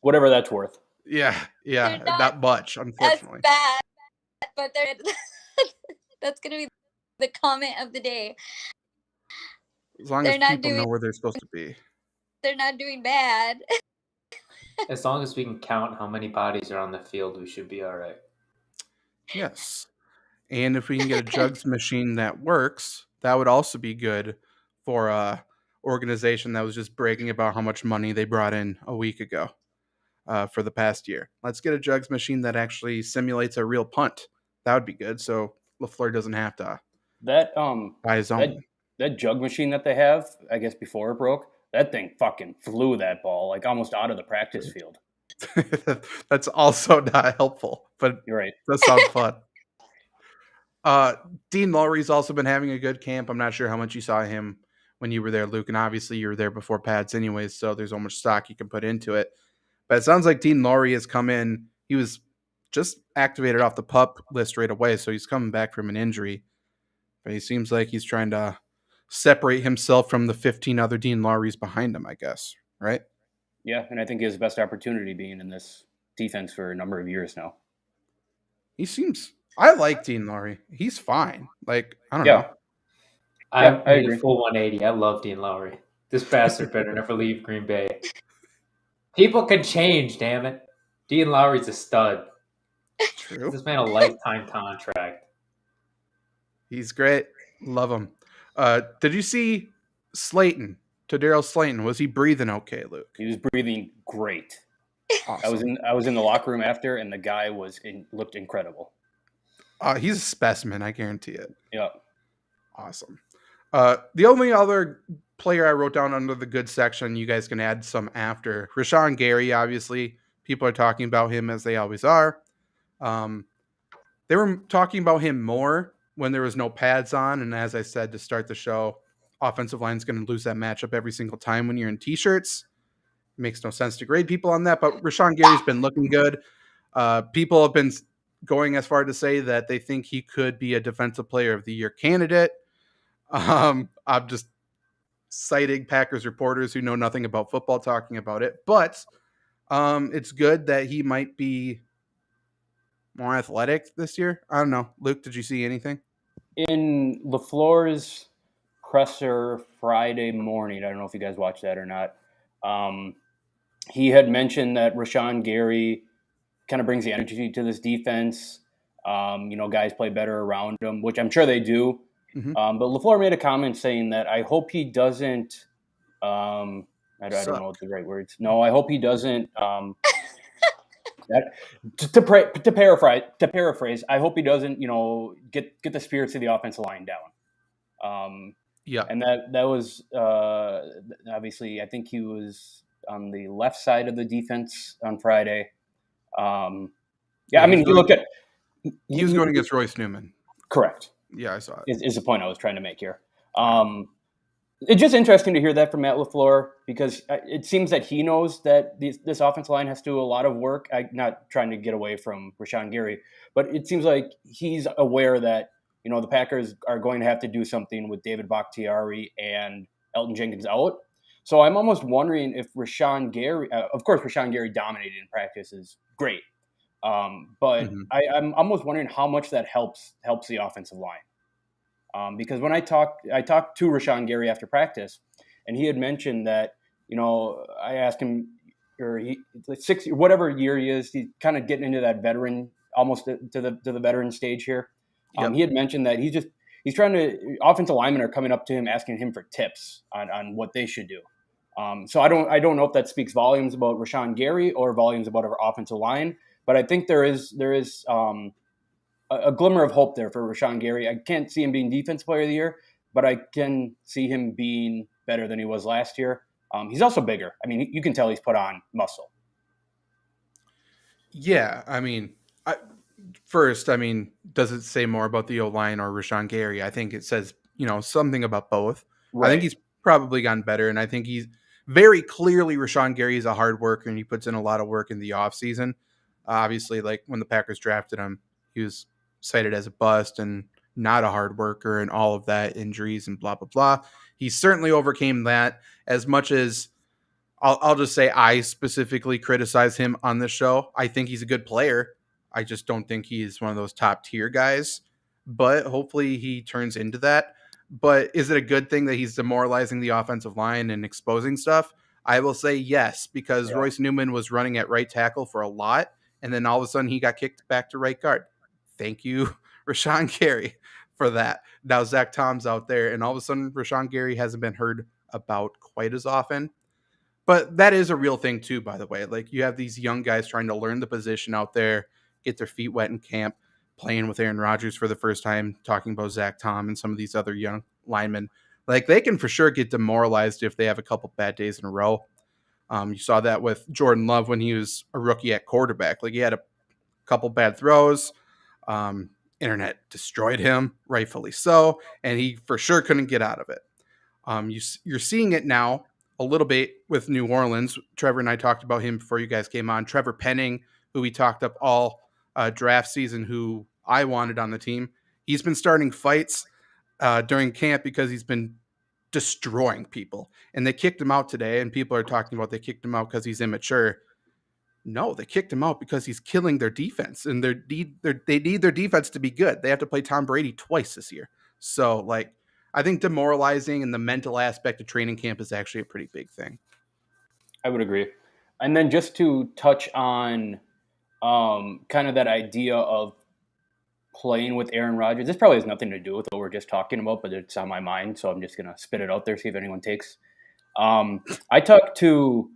Whatever that's worth. Yeah, not much, unfortunately. That's bad, but that's gonna be the comment of the day. As long as people know where they're supposed to be. They're not doing bad. As long as we can count how many bodies are on the field, we should be all right. Yes. And if we can get a jugs machine that works, that would also be good for a organization that was just bragging about how much money they brought in a week ago for the past year. Let's get a jugs machine that actually simulates a real punt. That would be good. So LaFleur doesn't have to buy his own. That jug machine that they have, I guess before it broke, that thing fucking flew that ball like almost out of the practice field. That's also not helpful, but You're right. that sounds fun. Dean Lowry's also been having a good camp. I'm not sure how much you saw him when you were there, Luke, and obviously you were there before pads anyways, so there's so much stock you can put into it. But it sounds like Dean Lowry has come in. He was just activated off the PUP list right away, so he's coming back from an injury. But he seems like he's trying to separate himself from the 15 other Dean Lowrys behind him, I guess, right? Yeah, and I think his best opportunity being in this defense for a number of years now. I like Dean Lowry. He's fine. Like, I don't know. I agree. Full 180. I love Dean Lowry. This bastard better never leave Green Bay. People can change, damn it. Dean Lowry's a stud. True. This man a lifetime contract. He's great. Love him. Did you see Slayton? Daryl Slayton, was he breathing okay, Luke? He was breathing great. Awesome. I was in the locker room after, and the guy looked incredible. He's a specimen, I guarantee it. Yeah. Awesome. The only other player I wrote down under the good section, you guys can add some after. Rashawn Gary, obviously. People are talking about him as they always are. They were talking about him more when there was no pads on. And as I said to start the show, offensive line is going to lose that matchup every single time when you're in T-shirts. It makes no sense to grade people on that. But Rashawn Gary's been looking good. People have been going as far to say that they think he could be a Defensive Player of the Year candidate. I'm just citing Packers reporters who know nothing about football talking about it. But it's good that he might be more athletic this year. I don't know. Luke, did you see anything? In LaFleur's presser Friday morning, I don't know if you guys watched that or not, he had mentioned that Rashawn Gary kind of brings the energy to this defense. Guys play better around him, which I'm sure they do. Mm-hmm. But LaFleur made a comment saying that I hope he doesn't I don't know what the right words. No, I hope he doesn't to paraphrase, I hope he doesn't, get the spirits of the offensive line down. Yeah. And that was obviously, I think he was on the left side of the defense on Friday. You look at he was going against Royce Newman. Correct. Yeah, I saw it. Is the point I was trying to make here. It's just interesting to hear that from Matt LaFleur because it seems that he knows that this offensive line has to do a lot of work. I'm not trying to get away from Rashawn Gary, but it seems like he's aware that, the Packers are going to have to do something with David Bakhtiari and Elgton Jenkins out. So I'm almost wondering if Rashawn Gary, of course, Rashawn Gary dominated in practice is great. But I'm almost wondering how much that helps the offensive line. Because when I talked to Rashawn Gary after practice, and he had mentioned that, I asked him, whatever year he is, he's kind of getting into that veteran, almost to the veteran stage here. Yep. He had mentioned that he's trying to, offensive linemen are coming up to him asking him for tips on what they should do. So I don't know if that speaks volumes about Rashawn Gary or volumes about our offensive line, but I think there is a glimmer of hope there for Rashawn Gary. I can't see him being Defensive Player of the Year, but I can see him being better than he was last year. He's also bigger. I mean, you can tell he's put on muscle. Yeah, I mean, does it say more about the O-line or Rashawn Gary? I think it says, something about both. Right. I think he's probably gotten better, and I think he's very clearly Rashawn Gary is a hard worker, and he puts in a lot of work in the offseason. Obviously, like when the Packers drafted him, he was cited as a bust and not a hard worker and all of that, injuries and blah, blah, blah. He certainly overcame that. As much as I'll just say I specifically criticize him on this show. I think he's a good player. I just don't think he's one of those top tier guys, but hopefully he turns into that. But is it a good thing that he's demoralizing the offensive line and exposing stuff? I will say yes, because Royce Newman was running at right tackle for a lot, and then all of a sudden he got kicked back to right guard. Thank you, Rashawn Gary, for that. Now Zach Tom's out there, and all of a sudden Rashawn Gary hasn't been heard about quite as often. But that is a real thing too, by the way. Like, you have these young guys trying to learn the position out there, get their feet wet in camp, playing with Aaron Rodgers for the first time, talking about Zach Tom and some of these other young linemen. Like, they can for sure get demoralized if they have a couple bad days in a row. You saw that with Jordan Love when he was a rookie at quarterback. Like, he had a couple bad throws. Internet destroyed him, rightfully so, and he for sure couldn't get out of it. You're seeing it now a little bit with New Orleans. Trevor and I talked about him before you guys came on. Trevor Penning, who we talked up all draft season, who I wanted on the team. He's been starting fights during camp because he's been destroying people. And they kicked him out today, and people are talking about they kicked him out because he's immature. No, they kicked him out because he's killing their defense, and they need their defense to be good. They have to play Tom Brady twice this year. So, like, I think demoralizing and the mental aspect of training camp is actually a pretty big thing. I would agree. And then just to touch on kind of that idea of playing with Aaron Rodgers, this probably has nothing to do with what we're just talking about, but it's on my mind, so I'm just going to spit it out there, see if anyone takes. I talked to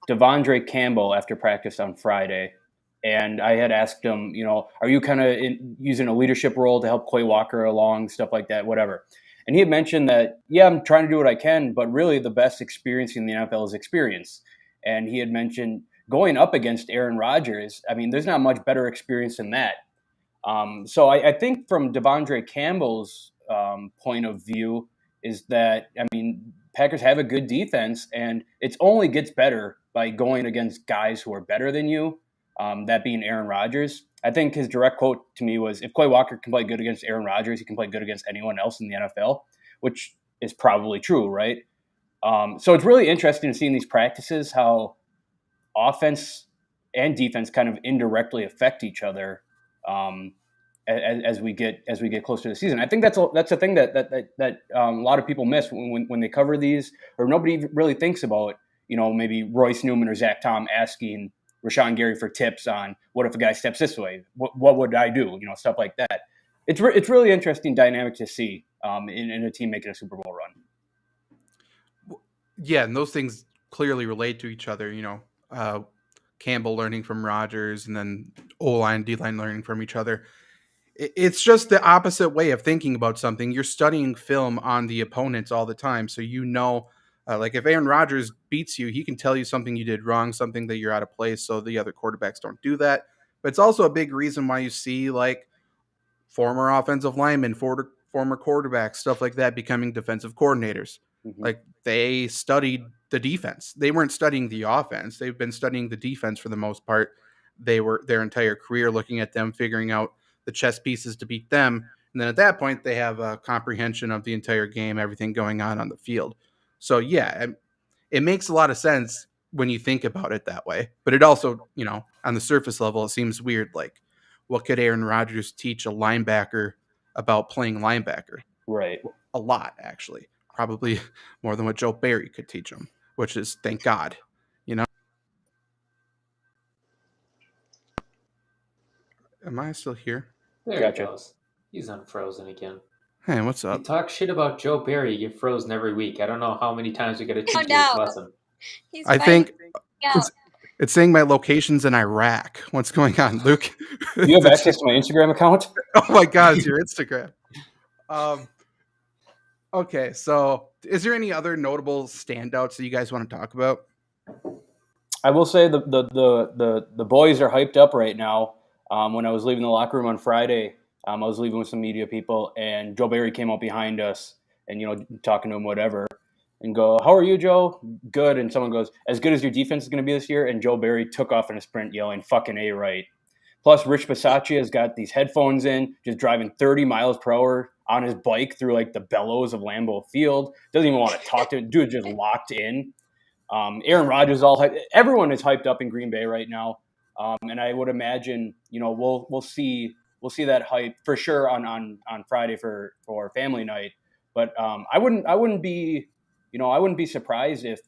Devondre Campbell after practice on Friday, and I had asked him, are you kind of using a leadership role to help Quay Walker along, stuff like that, whatever. And he had mentioned that, I'm trying to do what I can, but really the best experience in the NFL is experience. And he had mentioned going up against Aaron Rodgers, I mean, there's not much better experience than that. So I think from Devondre Campbell's point of view is that, I mean, Packers have a good defense, and it only gets better by going against guys who are better than you, that being Aaron Rodgers. I think his direct quote to me was, if Quay Walker can play good against Aaron Rodgers, he can play good against anyone else in the NFL, which is probably true, right? So it's really interesting to see in these practices how offense and defense kind of indirectly affect each other as we get closer to the season. I think that's a thing that a lot of people miss when they cover these, or nobody really thinks about, maybe Royce Newman or Zach Tom asking Rashawn Gary for tips on what if a guy steps this way, what would I do, stuff like that. It's really interesting dynamic to see in a team making a Super Bowl run. Yeah, and those things clearly relate to each other. Campbell learning from Rodgers, and then O-line, D-line learning from each other. It's just the opposite way of thinking about something. You're studying film on the opponents all the time, so like if Aaron Rodgers beats you, he can tell you something you did wrong, something that you're out of place, so the other quarterbacks don't do that. But it's also a big reason why you see like former offensive linemen, former quarterbacks, stuff like that becoming defensive coordinators. Mm-hmm. Like, they studied the defense. They weren't studying the offense. They've been studying the defense for the most part. They were their entire career looking at them, figuring out the chess pieces to beat them. And then at that point, they have a comprehension of the entire game, everything going on the field. So, yeah, it makes a lot of sense when you think about it that way. But it also, on the surface level, it seems weird. Like, what could Aaron Rodgers teach a linebacker about playing linebacker? Right. A lot, actually. Probably more than what Joe Barry could teach him, which is, thank God, Am I still here? There he goes. He's unfrozen again. Hey, what's up? You talk shit about Joe Barry, you get frozen every week. I don't know how many times we got to teach you this lesson. I think it's saying my location's in Iraq. What's going on, Luke? Do you have access to my Instagram account? Oh my God, it's your Instagram. Okay, so is there any other notable standouts that you guys want to talk about? I will say the boys are hyped up right now. When I was leaving the locker room on Friday, I was leaving with some media people, and Joe Barry came up behind us and, talking to him, whatever, and go, "How are you, Joe?" "Good." And someone goes, "As good as your defense is going to be this year?" And Joe Barry took off in a sprint yelling, "Fucking A right." Plus, Rich Bisaccia has got these headphones in, just driving 30 miles per hour on his bike through like the bellows of Lambeau Field. Doesn't even want to talk to him. Dude, just locked in. Aaron Rodgers, everyone is hyped up in Green Bay right now. And I would imagine, we'll see that hype for sure on Friday for family night. But I wouldn't be surprised if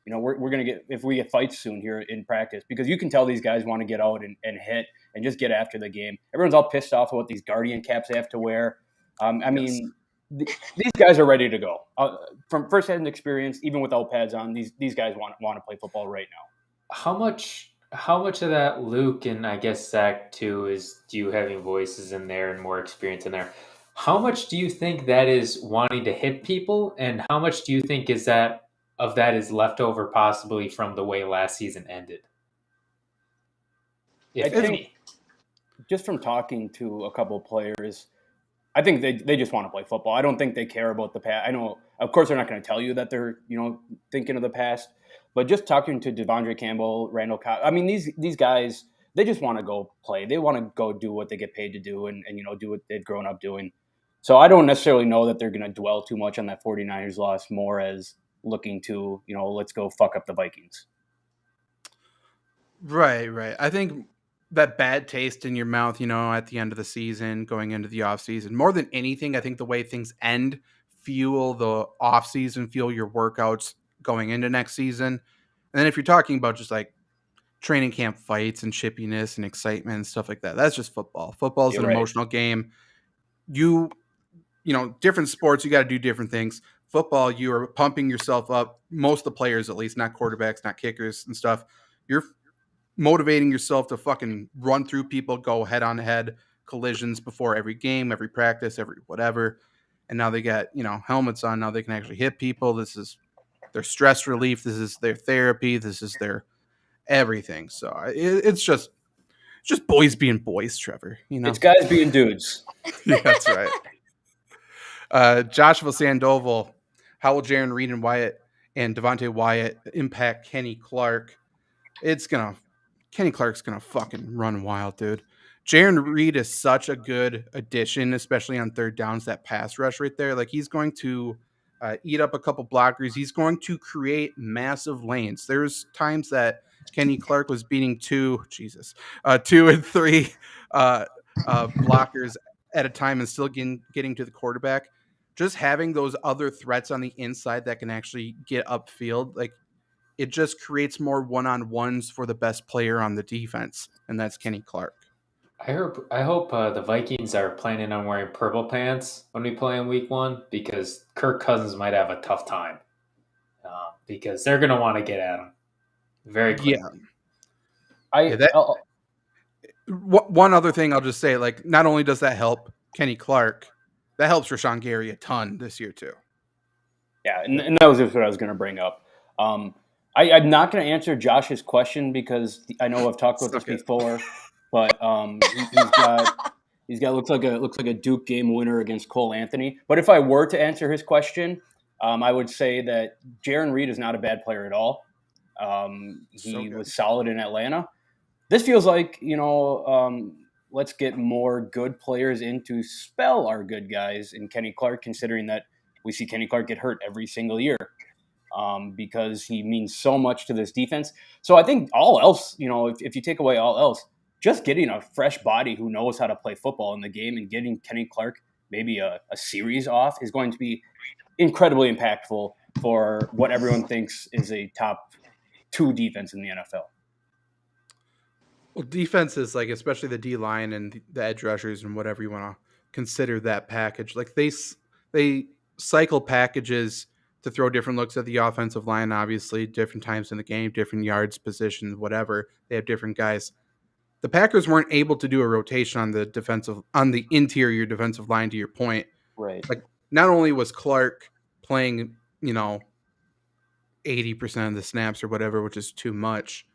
we're gonna if we get fights soon here in practice, because you can tell these guys want to get out and hit and just get after the game. Everyone's all pissed off about these Guardian caps they have to wear. I mean, these guys are ready to go. From firsthand experience, even without pads on, these guys want to play football right now. How much of that, Luke, and I guess Zach too, is you having voices in there and more experience in there? How much do you think that is wanting to hit people, and how much do you think is that is left over possibly from the way last season ended, I if think any? just from talking to a couple players, I think they just want to play football. I don't think they care about the past. I know, of course, they're not going to tell you that they're thinking of the past, but just talking to Devondre Campbell, Randall Cobb, I mean these guys, they just want to go play. They want to go do what they get paid to do, and do what they've grown up doing. So I don't necessarily know that they're going to dwell too much on that 49ers loss, more as looking to let's go fuck up the Vikings. Right. I think that bad taste in your mouth, at the end of the season, going into the off season, more than anything, I think the way things end fuel the off season, fuel your workouts going into next season. And then if you're talking about just like training camp fights and chippiness and excitement and stuff like that, that's just football. Football is You're an right. emotional game. Different sports, you got to do different things. Football, you are pumping yourself up. Most of the players, at least, not quarterbacks, not kickers and stuff. You're motivating yourself to fucking run through people, go head on head collisions before every game, every practice, every whatever. And now they got, helmets on. Now they can actually hit people. This is their stress relief. This is their therapy. This is their everything. So it's just boys being boys, Trevor. It's guys being dudes. Yeah, that's right. Joshua Sandoval, how will Jaron Reid and Devontae Wyatt impact Kenny Clark? Kenny Clark's gonna fucking run wild, dude. Jaron Reid is such a good addition, especially on third downs. That pass rush right there, like he's going to eat up a couple blockers. He's going to create massive lanes. There's times that Kenny Clark was beating 2 and 3 blockers at a time and still getting to the quarterback. Just having those other threats on the inside that can actually get upfield, like it just creates more one-on-ones for the best player on the defense, and that's Kenny Clark. I hope the Vikings are planning on wearing purple pants when we play in Week 1, because Kirk Cousins might have a tough time because they're going to want to get at him very quickly. One other thing I'll just say, like, not only does that help Kenny Clark, that helps Rashawn Gary a ton this year too. Yeah, and that was just what I was going to bring up. I'm not going to answer Josh's question because I know I've talked about this before, but he's got looks like a Duke game winner against Cole Anthony. But if I were to answer his question, I would say that Jaron Reid is not a bad player at all. He was solid in Atlanta. This feels like let's get more good players in to spell our good guys in Kenny Clark, considering that we see Kenny Clark get hurt every single year because he means so much to this defense. So I think all else, if you take away all else, just getting a fresh body who knows how to play football in the game and getting Kenny Clark maybe a series off is going to be incredibly impactful for what everyone thinks is a top 2 defense in the NFL. Well, defenses, like especially the D line and the edge rushers and whatever you want to consider that package, like they cycle packages to throw different looks at the offensive line. Obviously, different times in the game, different yards, positions, whatever. They have different guys. The Packers weren't able to do a rotation on the interior defensive line. To your point, right? Like not only was Clark playing, 80% of the snaps or whatever, which is too much.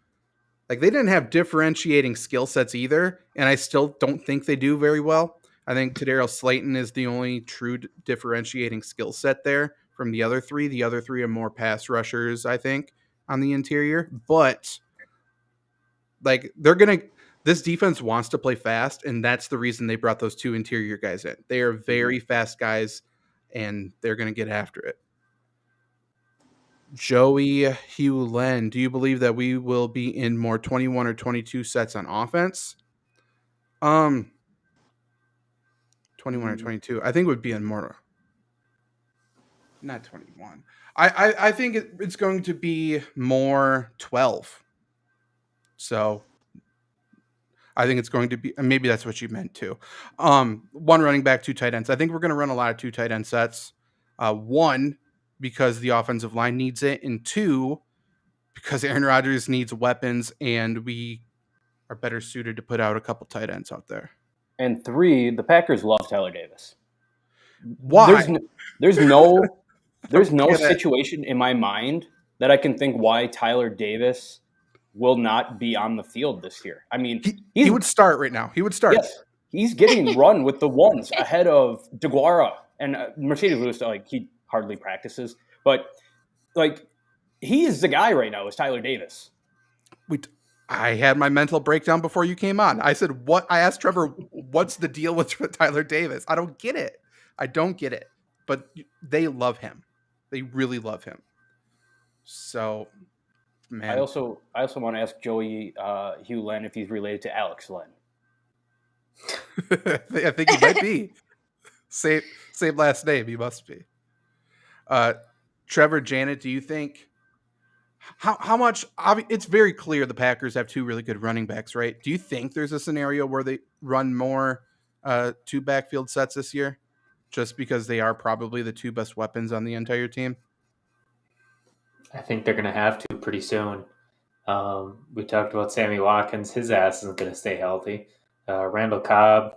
Like they didn't have differentiating skill sets either, and I still don't think they do very well. I think Tadarius Slayton is the only true differentiating skill set there from the other 3. The other 3 are more pass rushers, I think, on the interior. But like this defense wants to play fast, and that's the reason they brought those 2 interior guys in. They are very fast guys, and they're going to get after it. Joey Hewlin, do you believe that we will be in more 21 or 22 sets on offense? 21 or 22. I think it would be in more. Not 21. I think it's going to be more 12. So I think it's going to be, maybe that's what you meant too. 1 running back, 2 tight ends. I think we're going to run a lot of 2 tight end sets. 1, because the offensive line needs it, and 2, because Aaron Rodgers needs weapons, and we are better suited to put out a couple tight ends out there. And 3, the Packers love Tyler Davis. Why? There's no Get it. situation in my mind that I can think why Tyler Davis will not be on the field this year. I mean, He would start right now. He would start. Yes, he's getting run with the ones ahead of DeGuara and Mercedes Lewis. Like, he hardly practices, but like, he is the guy right now. Is Tyler Davis? I had my mental breakdown before you came on. I said, "What?" I asked Trevor, "What's the deal with Tyler Davis?" I don't get it. But they love him. They really love him. So, man. I also want to ask Joey Hugh Len if he's related to Alex Len. I think he might be. Same last name. He must be. Trevor, Janet, do you think how much? It's very clear the Packers have two really good running backs, right? Do you think there's a scenario where they run more two backfield sets this year, just because they are probably the two best weapons on the entire team? I think they're going to have to pretty soon. We talked about Sammy Watkins. His ass isn't going to stay healthy. Randall Cobb,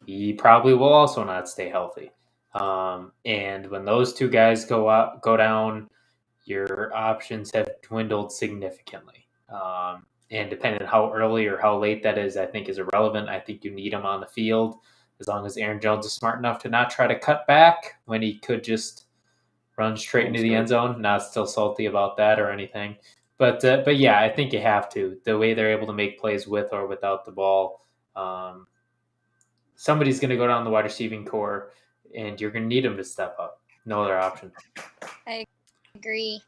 he probably will also not stay healthy. And when those two guys go down, your options have dwindled significantly. And depending on how early or how late that is, I think is irrelevant. I think you need him on the field as long as Aaron Jones is smart enough to not try to cut back when he could just run straight into the end zone. Not still salty about that or anything. But yeah, I think you have to. The way they're able to make plays with or without the ball, somebody's going to go down the wide receiving core, and you're going to need them to step up. No other option. I agree.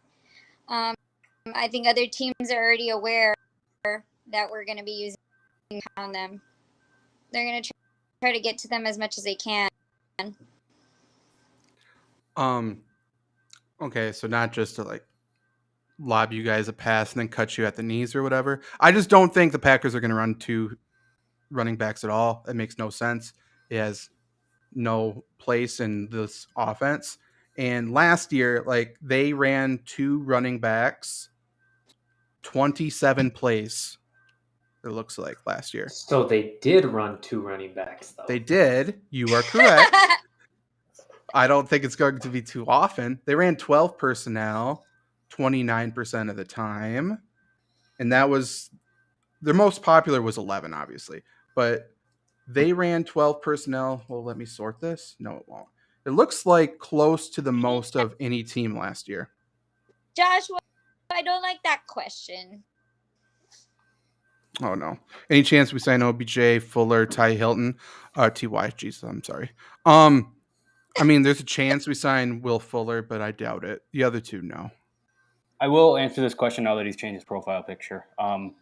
I think other teams are already aware that we're going to be using on them. They're going to try to get to them as much as they can. Okay, so not just to like lob you guys a pass and then cut you at the knees or whatever. I just don't think the Packers are going to run two running backs at all. It makes no sense. It has no place in this offense. And last year, like, they ran two running backs 27 plays, it looks like, last year. So they did run two running backs, though. They did. You are correct. I don't think it's going to be too often. They ran 12 personnel 29% of the time. And that was their most popular was 11, obviously. But they ran 12 personnel. Well, let me sort this. No, it won't. It looks like close to the most of any team last year. Josh, I don't like that question. Oh, no. Any chance we sign OBJ, Fuller, Ty Hilton? T.Y. Jesus, I'm sorry. I mean, there's a chance we sign Will Fuller, but I doubt it. The other two, no. I will answer this question now that he's changed his profile picture.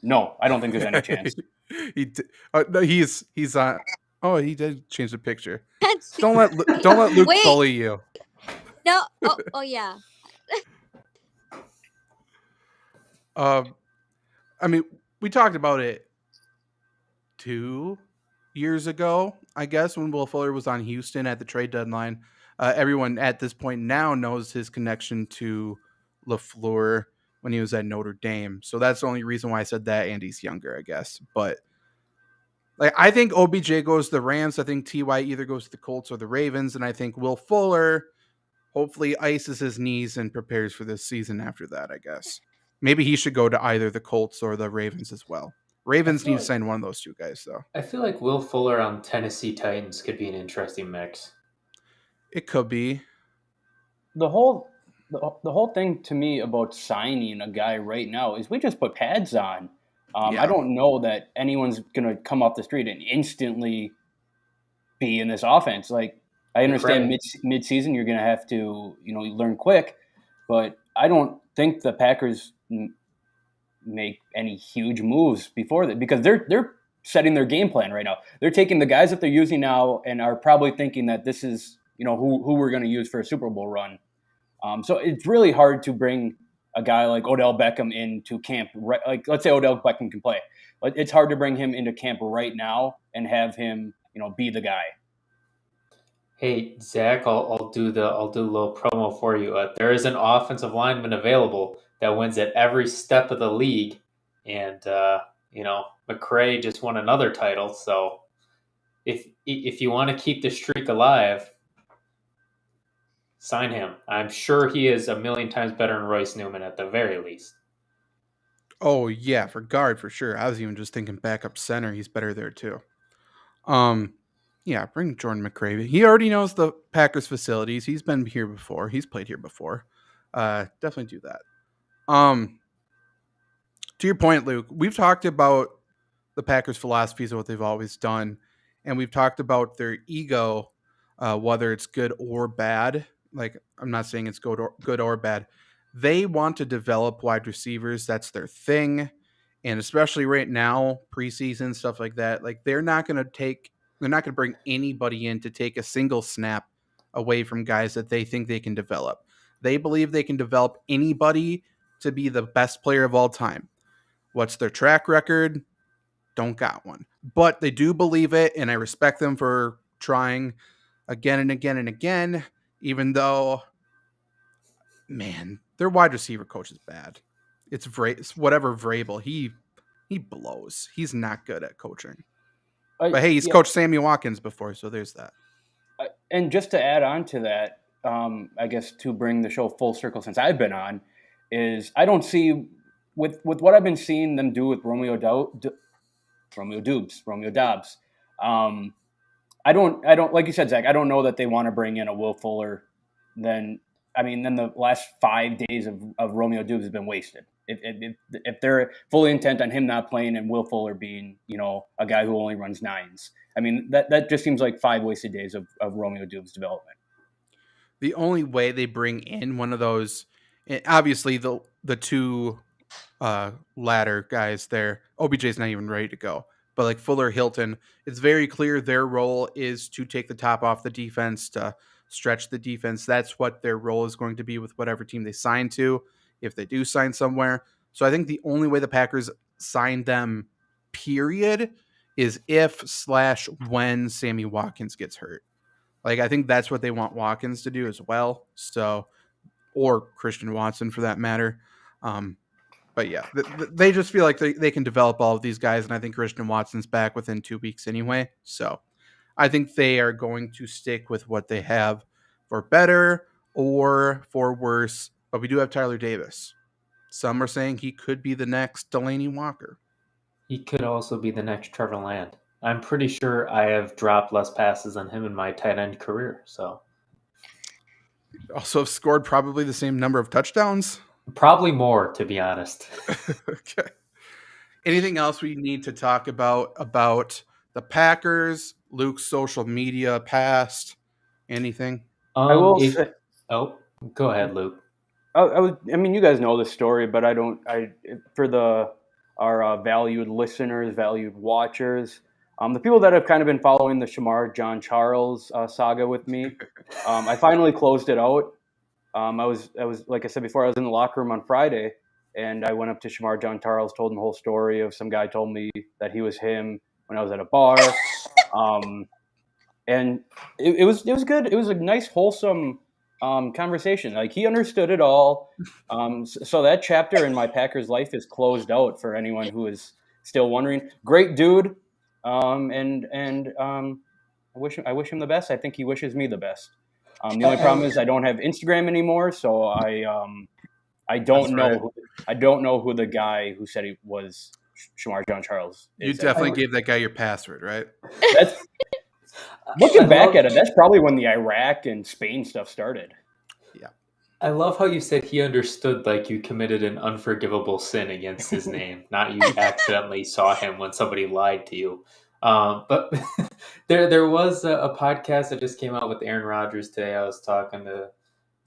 No, I don't think there's any chance. No, he's oh, he did change the picture. Don't let Luke bully you. No. Oh yeah. I mean, we talked about it 2 years ago, I guess, when Will Fuller was on Houston at the trade deadline. Everyone at this point now knows his connection to LaFleur when he was at Notre Dame. So that's the only reason why I said that, and he's younger, I guess. But like, I think OBJ goes to the Rams. I think T.Y. either goes to the Colts or the Ravens. And I think Will Fuller hopefully ices his knees and prepares for this season after that, I guess. Maybe he should go to either the Colts or the Ravens as well. Ravens need to sign one of those two guys, though. I feel like Will Fuller on Tennessee Titans could be an interesting mix. It could be. The whole thing to me about signing a guy right now is we just put pads on. I don't know that anyone's going to come off the street and instantly be in this offense. Like, I understand mid-season you're going to have to, learn quick, but I don't think the Packers make any huge moves before that because they're setting their game plan right now. They're taking the guys that they're using now and are probably thinking that this is, who we're going to use for a Super Bowl run. So it's really hard to bring a guy like Odell Beckham into camp. Like, let's say Odell Beckham can play, but it's hard to bring him into camp right now and have him, be the guy. Hey, Zach, I'll do a little promo for you. There is an offensive lineman available that wins at every step of the league, and McCray just won another title. So if you want to keep the streak alive, Sign him. I'm sure he is a million times better than Royce Newman at the very least. Oh yeah, for guard for sure. I was even just thinking backup center. He's better there too. Yeah, bring Jordan McCravey. He already knows the Packers facilities. He's been here before. He's played here before. Definitely do that. To your point, Luke, we've talked about the Packers' philosophies of what they've always done, and we've talked about their ego, whether it's good or bad. Like, I'm not saying it's good or bad. They want to develop wide receivers. That's their thing, and especially right now, preseason stuff like that. Like, they're not going to bring anybody in to take a single snap away from guys that they think they can develop. They believe they can develop anybody to be the best player of all time. What's their track record? Don't got one. But they do believe it, and I respect them for trying again and again and again, even though, man, their wide receiver coach is bad. It's whatever Vrabel. He blows. He's not good at coaching. But hey, he's coached Sammy Watkins before, so there's that. And just to add on to that, I guess to bring the show full circle since I've been on, is I don't see with what I've been seeing them do with Romeo Doubs. I don't like you said, Zach. I don't know that they want to bring in a Will Fuller. Then the last 5 days of Romeo Doubs has been wasted. If they're fully intent on him not playing and Will Fuller being, a guy who only runs nines, that just seems like 5 wasted days of Romeo Doubs development. The only way they bring in one of those, obviously the two ladder guys there, OBJ's not even ready to go. But like Fuller, Hilton, it's very clear their role is to take the top off the defense, to stretch the defense. That's what their role is going to be with whatever team they sign to, if they do sign somewhere. So I think the only way the Packers sign them, period, is if/when Sammy Watkins gets hurt. Like, I think that's what they want Watkins to do as well. So, or Christian Watson for that matter. But yeah, they just feel like they can develop all of these guys, and I think Christian Watson's back within 2 weeks anyway. So I think they are going to stick with what they have for better or for worse. But we do have Tyler Davis. Some are saying he could be the next Delaney Walker. He could also be the next Trevor Land. I'm pretty sure I have dropped less passes than him in my tight end career. So also have scored probably the same number of touchdowns. Probably more, to be honest. Okay. Anything else we need to talk about the Packers, Luke's social media past, anything? I will say. Oh, go ahead, Luke. You guys know the story, but for our valued listeners, valued watchers, the people that have kind of been following the Shamar John Charles saga with me, I finally closed it out. I was like I said before, I was in the locker room on Friday, and I went up to Shamar John Charles, told him the whole story of some guy told me that he was him when I was at a bar, and it was good. It was a nice, wholesome conversation. Like, he understood it all. So that chapter in my Packers life is closed out for anyone who is still wondering. Great dude, and I wish him the best. I think he wishes me the best. The only problem is I don't have Instagram anymore, so I don't know who the guy who said he was Shamar John Charles is. You definitely gave that guy your password, right? Looking back at it, that's probably when the Iraq and Spain stuff started. Yeah. I love how you said he understood like you committed an unforgivable sin against his name, not you accidentally saw him when somebody lied to you. But there was a podcast that just came out with Aaron Rodgers today. I was talking to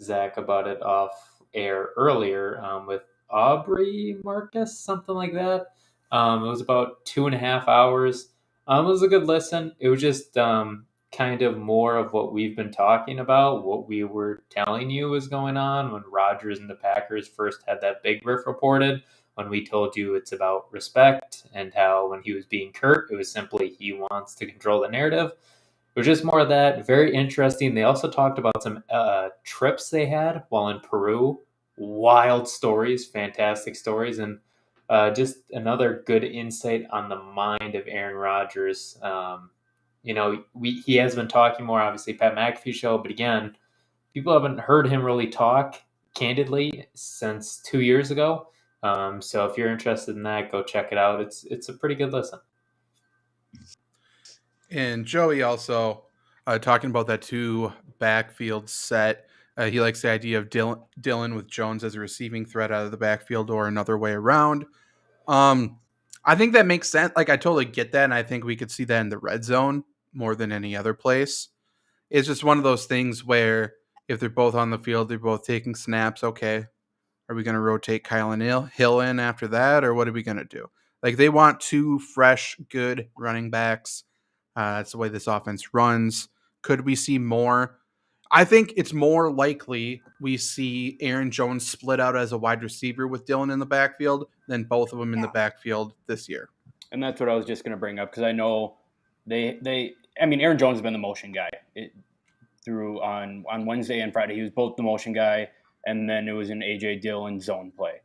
Zach about it off air earlier with Aubrey Marcus, something like that. It was about 2.5 hours. It was a good listen. It was just kind of more of what we've been talking about, what we were telling you was going on when Rodgers and the Packers first had that big riff reported, when we told you it's about respect and how when he was being curt, it was simply he wants to control the narrative. It was just more of that. Very interesting. They also talked about some trips they had while in Peru. Wild stories, fantastic stories, and just another good insight on the mind of Aaron Rodgers. He has been talking more, obviously, Pat McAfee show, but again, people haven't heard him really talk candidly since 2 years ago. So if you're interested in that, go check it out. It's a pretty good listen. And Joey also talking about that two backfield set. He likes the idea of Dylan with Jones as a receiving threat out of the backfield or another way around. I think that makes sense. Like, I totally get that, and I think we could see that in the red zone more than any other place. It's just one of those things where if they're both on the field, they're both taking snaps. Okay, are we going to rotate Kyle and Hill in after that, or what are we going to do? Like, they want two fresh, good running backs. That's the way this offense runs. Could we see more? I think it's more likely we see Aaron Jones split out as a wide receiver with Dylan in the backfield than both of them in the backfield this year. And that's what I was just going to bring up, because I know Aaron Jones has been the motion guy through on Wednesday and Friday. He was both the motion guy, and then it was an A.J. Dillon zone play.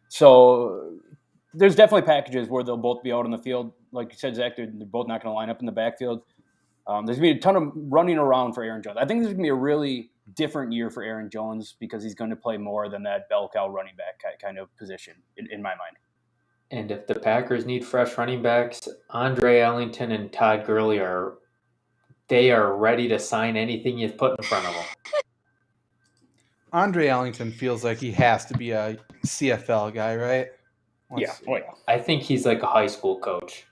So there's definitely packages where they'll both be out on the field. Like you said, Zach, they're both not going to line up in the backfield. There's going to be a ton of running around for Aaron Jones. I think this is going to be a really different year for Aaron Jones because he's going to play more than that bell cow running back kind of position in my mind. And if the Packers need fresh running backs, Andre Ellington and Todd Gurley are ready to sign anything you put in front of them. Andre Ellington feels like he has to be a CFL guy, right? Yeah. I think he's like a high school coach.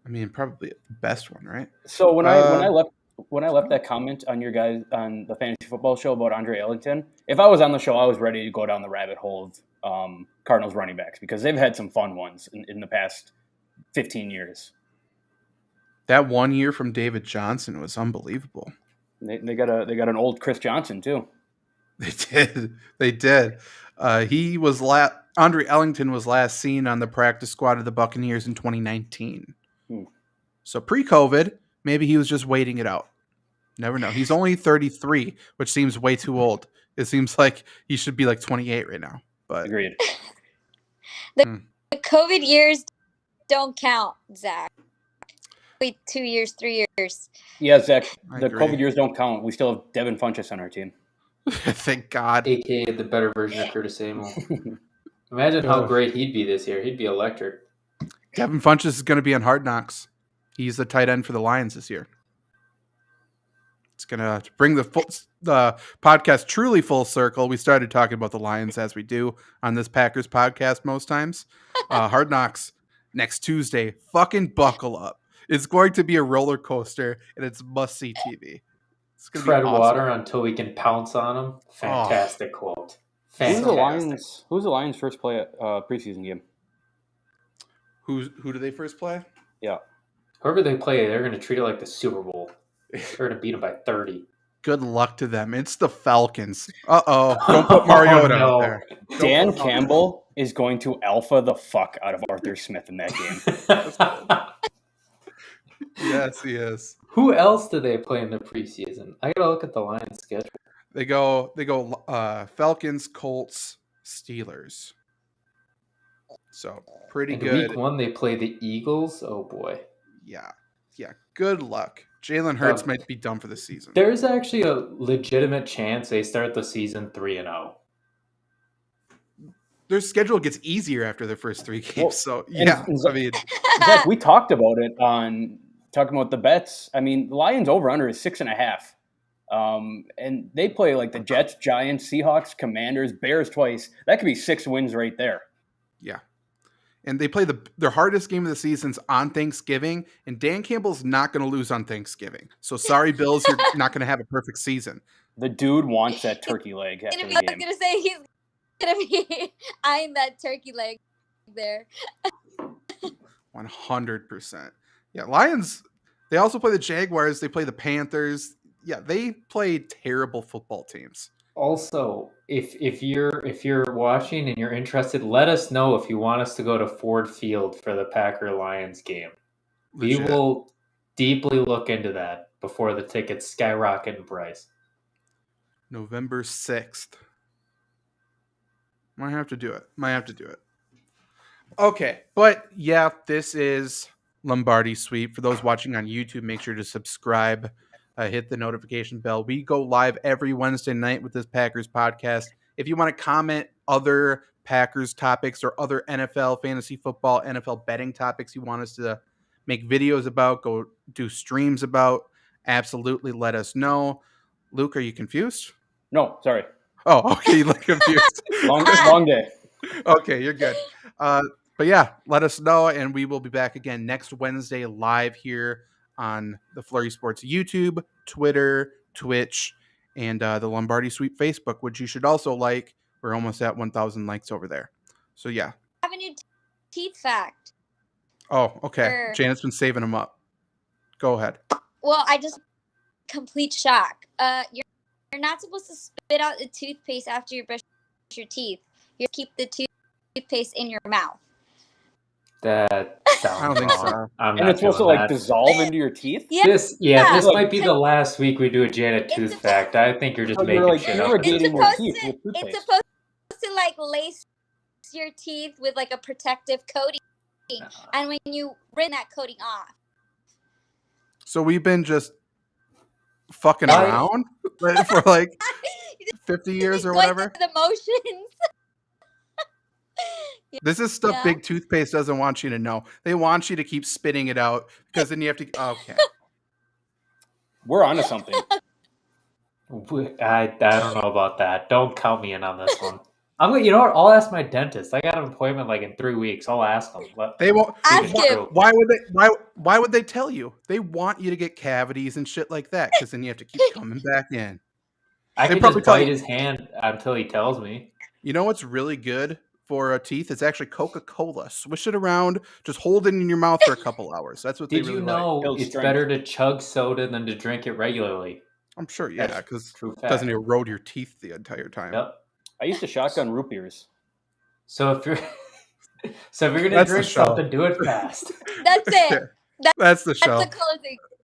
I mean, probably the best one, right? So when I left that comment on your guys on the Fantasy Football Show about Andre Ellington, if I was on the show, I was ready to go down the rabbit hole of Cardinals running backs because they've had some fun ones in the past 15 years. That 1 year from David Johnson was unbelievable. They got an old Chris Johnson too. They did. Andre Ellington was last seen on the practice squad of the Buccaneers in 2019. So pre-COVID, maybe he was just waiting it out. Never know. He's only 33, which seems way too old. It seems like he should be like 28 right now. But agreed. The COVID years don't count, Zach. Wait, 2 years, 3 years. Yeah, Zach, the agree. COVID years don't count. We still have Devin Funchess on our team. Thank God. AKA the better version of Curtis Samuel. Imagine how great he'd be this year. He'd be electric. Devin Funchess is going to be on Hard Knocks. He's the tight end for the Lions this year. It's going to bring the podcast truly full circle. We started talking about the Lions as we do on this Packers podcast most times. Hard Knocks next Tuesday. Fucking buckle up. It's going to be a roller coaster, and it's must-see TV. It's going to Tread be awesome. water until we can pounce on them. Fantastic quote. Fantastic. Who's the Lions' first preseason game? Who do they first play? Yeah. Whoever they play, they're going to treat it like the Super Bowl. They're going to beat them by 30. Good luck to them. It's the Falcons. Uh-oh. Don't put Mariota out there. Dan Campbell is going to alpha the fuck out of Arthur Smith in that game. Yes, he is. Who else do they play in the preseason? I got to look at the Lions schedule. They go Falcons, Colts, Steelers. So pretty good. Week 1, they play the Eagles. Oh, boy. Yeah. Good luck. Jalen Hurts might be done for the season. There's actually a legitimate chance they start the season 3-0. Their schedule gets easier after their first 3 games. So, yeah. Zach, we talked about it on talking about the bets. I mean, the Lions over-under is 6.5. And they play like the Jets, Giants, Seahawks, Commanders, Bears twice. That could be 6 wins right there. Yeah. And they play their hardest game of the season's on Thanksgiving, and Dan Campbell's not going to lose on Thanksgiving. So sorry, Bills, you're not going to have a perfect season. The dude wants that turkey leg after the game. I was going to say he's going to be eyeing that turkey leg there. 100%. Yeah, Lions, they also play the Jaguars. They play the Panthers. Yeah, they play terrible football teams. Also, if you're watching and you're interested, let us know if you want us to go to Ford Field for the Packer-Lions game. Legit. We will deeply look into that before the tickets skyrocket in price. November 6th. Might have to do it. Okay, but yeah, this is Lombardi Sweep. For those watching on YouTube, make sure to subscribe hit the notification bell. We go live every Wednesday night with this Packers podcast. If you want to comment other Packers topics or other NFL, fantasy football, NFL betting topics you want us to make videos about, go do streams about, absolutely let us know. Luke, are you confused? No, sorry. Oh, okay, you look confused. Long day. Okay, you're good. But yeah, let us know, and we will be back again next Wednesday live here on the FlurrySports YouTube, Twitter, Twitch, and the Lombardi Sweep Facebook, which you should also like. We're almost at 1,000 likes over there. So yeah. I have a new teeth fact. Oh, okay. Janet's been saving them up. Go ahead. Well, I just complete shock. You're not supposed to spit out the toothpaste after you brush your teeth. You keep the toothpaste in your mouth. That sounds I don't think so. And it's supposed to like dissolve into your teeth? Yeah. This might be the last week we do a Janet tooth fact. I think you're just making shit up. It's supposed to like lace your teeth with like a protective coating. And when you rinse that coating off. So we've been just fucking around for like 50 years or whatever. The motions. This is stuff Big Toothpaste doesn't want you to know. They want you to keep spitting it out because then you have to. Okay. We're onto something. I don't know about that. Don't count me in on this one. You know what? I'll ask my dentist. I got an appointment like in 3 weeks. I'll ask them. They won't. Ask him. Why would they? Why would they tell you? They want you to get cavities and shit like that because then you have to keep coming back in. I can just bite his hand until he tells me. You know what's really good for teeth? It's actually Coca-Cola. Swish it around. Just hold it in your mouth for a couple hours. That's what they really like. Did you know it's better to chug soda than to drink it regularly? I'm sure, yeah, because it doesn't erode your teeth the entire time. Yep. I used to shotgun root beers. So if you're gonna drink something, do it fast. That's it. That's the show. That's the closing.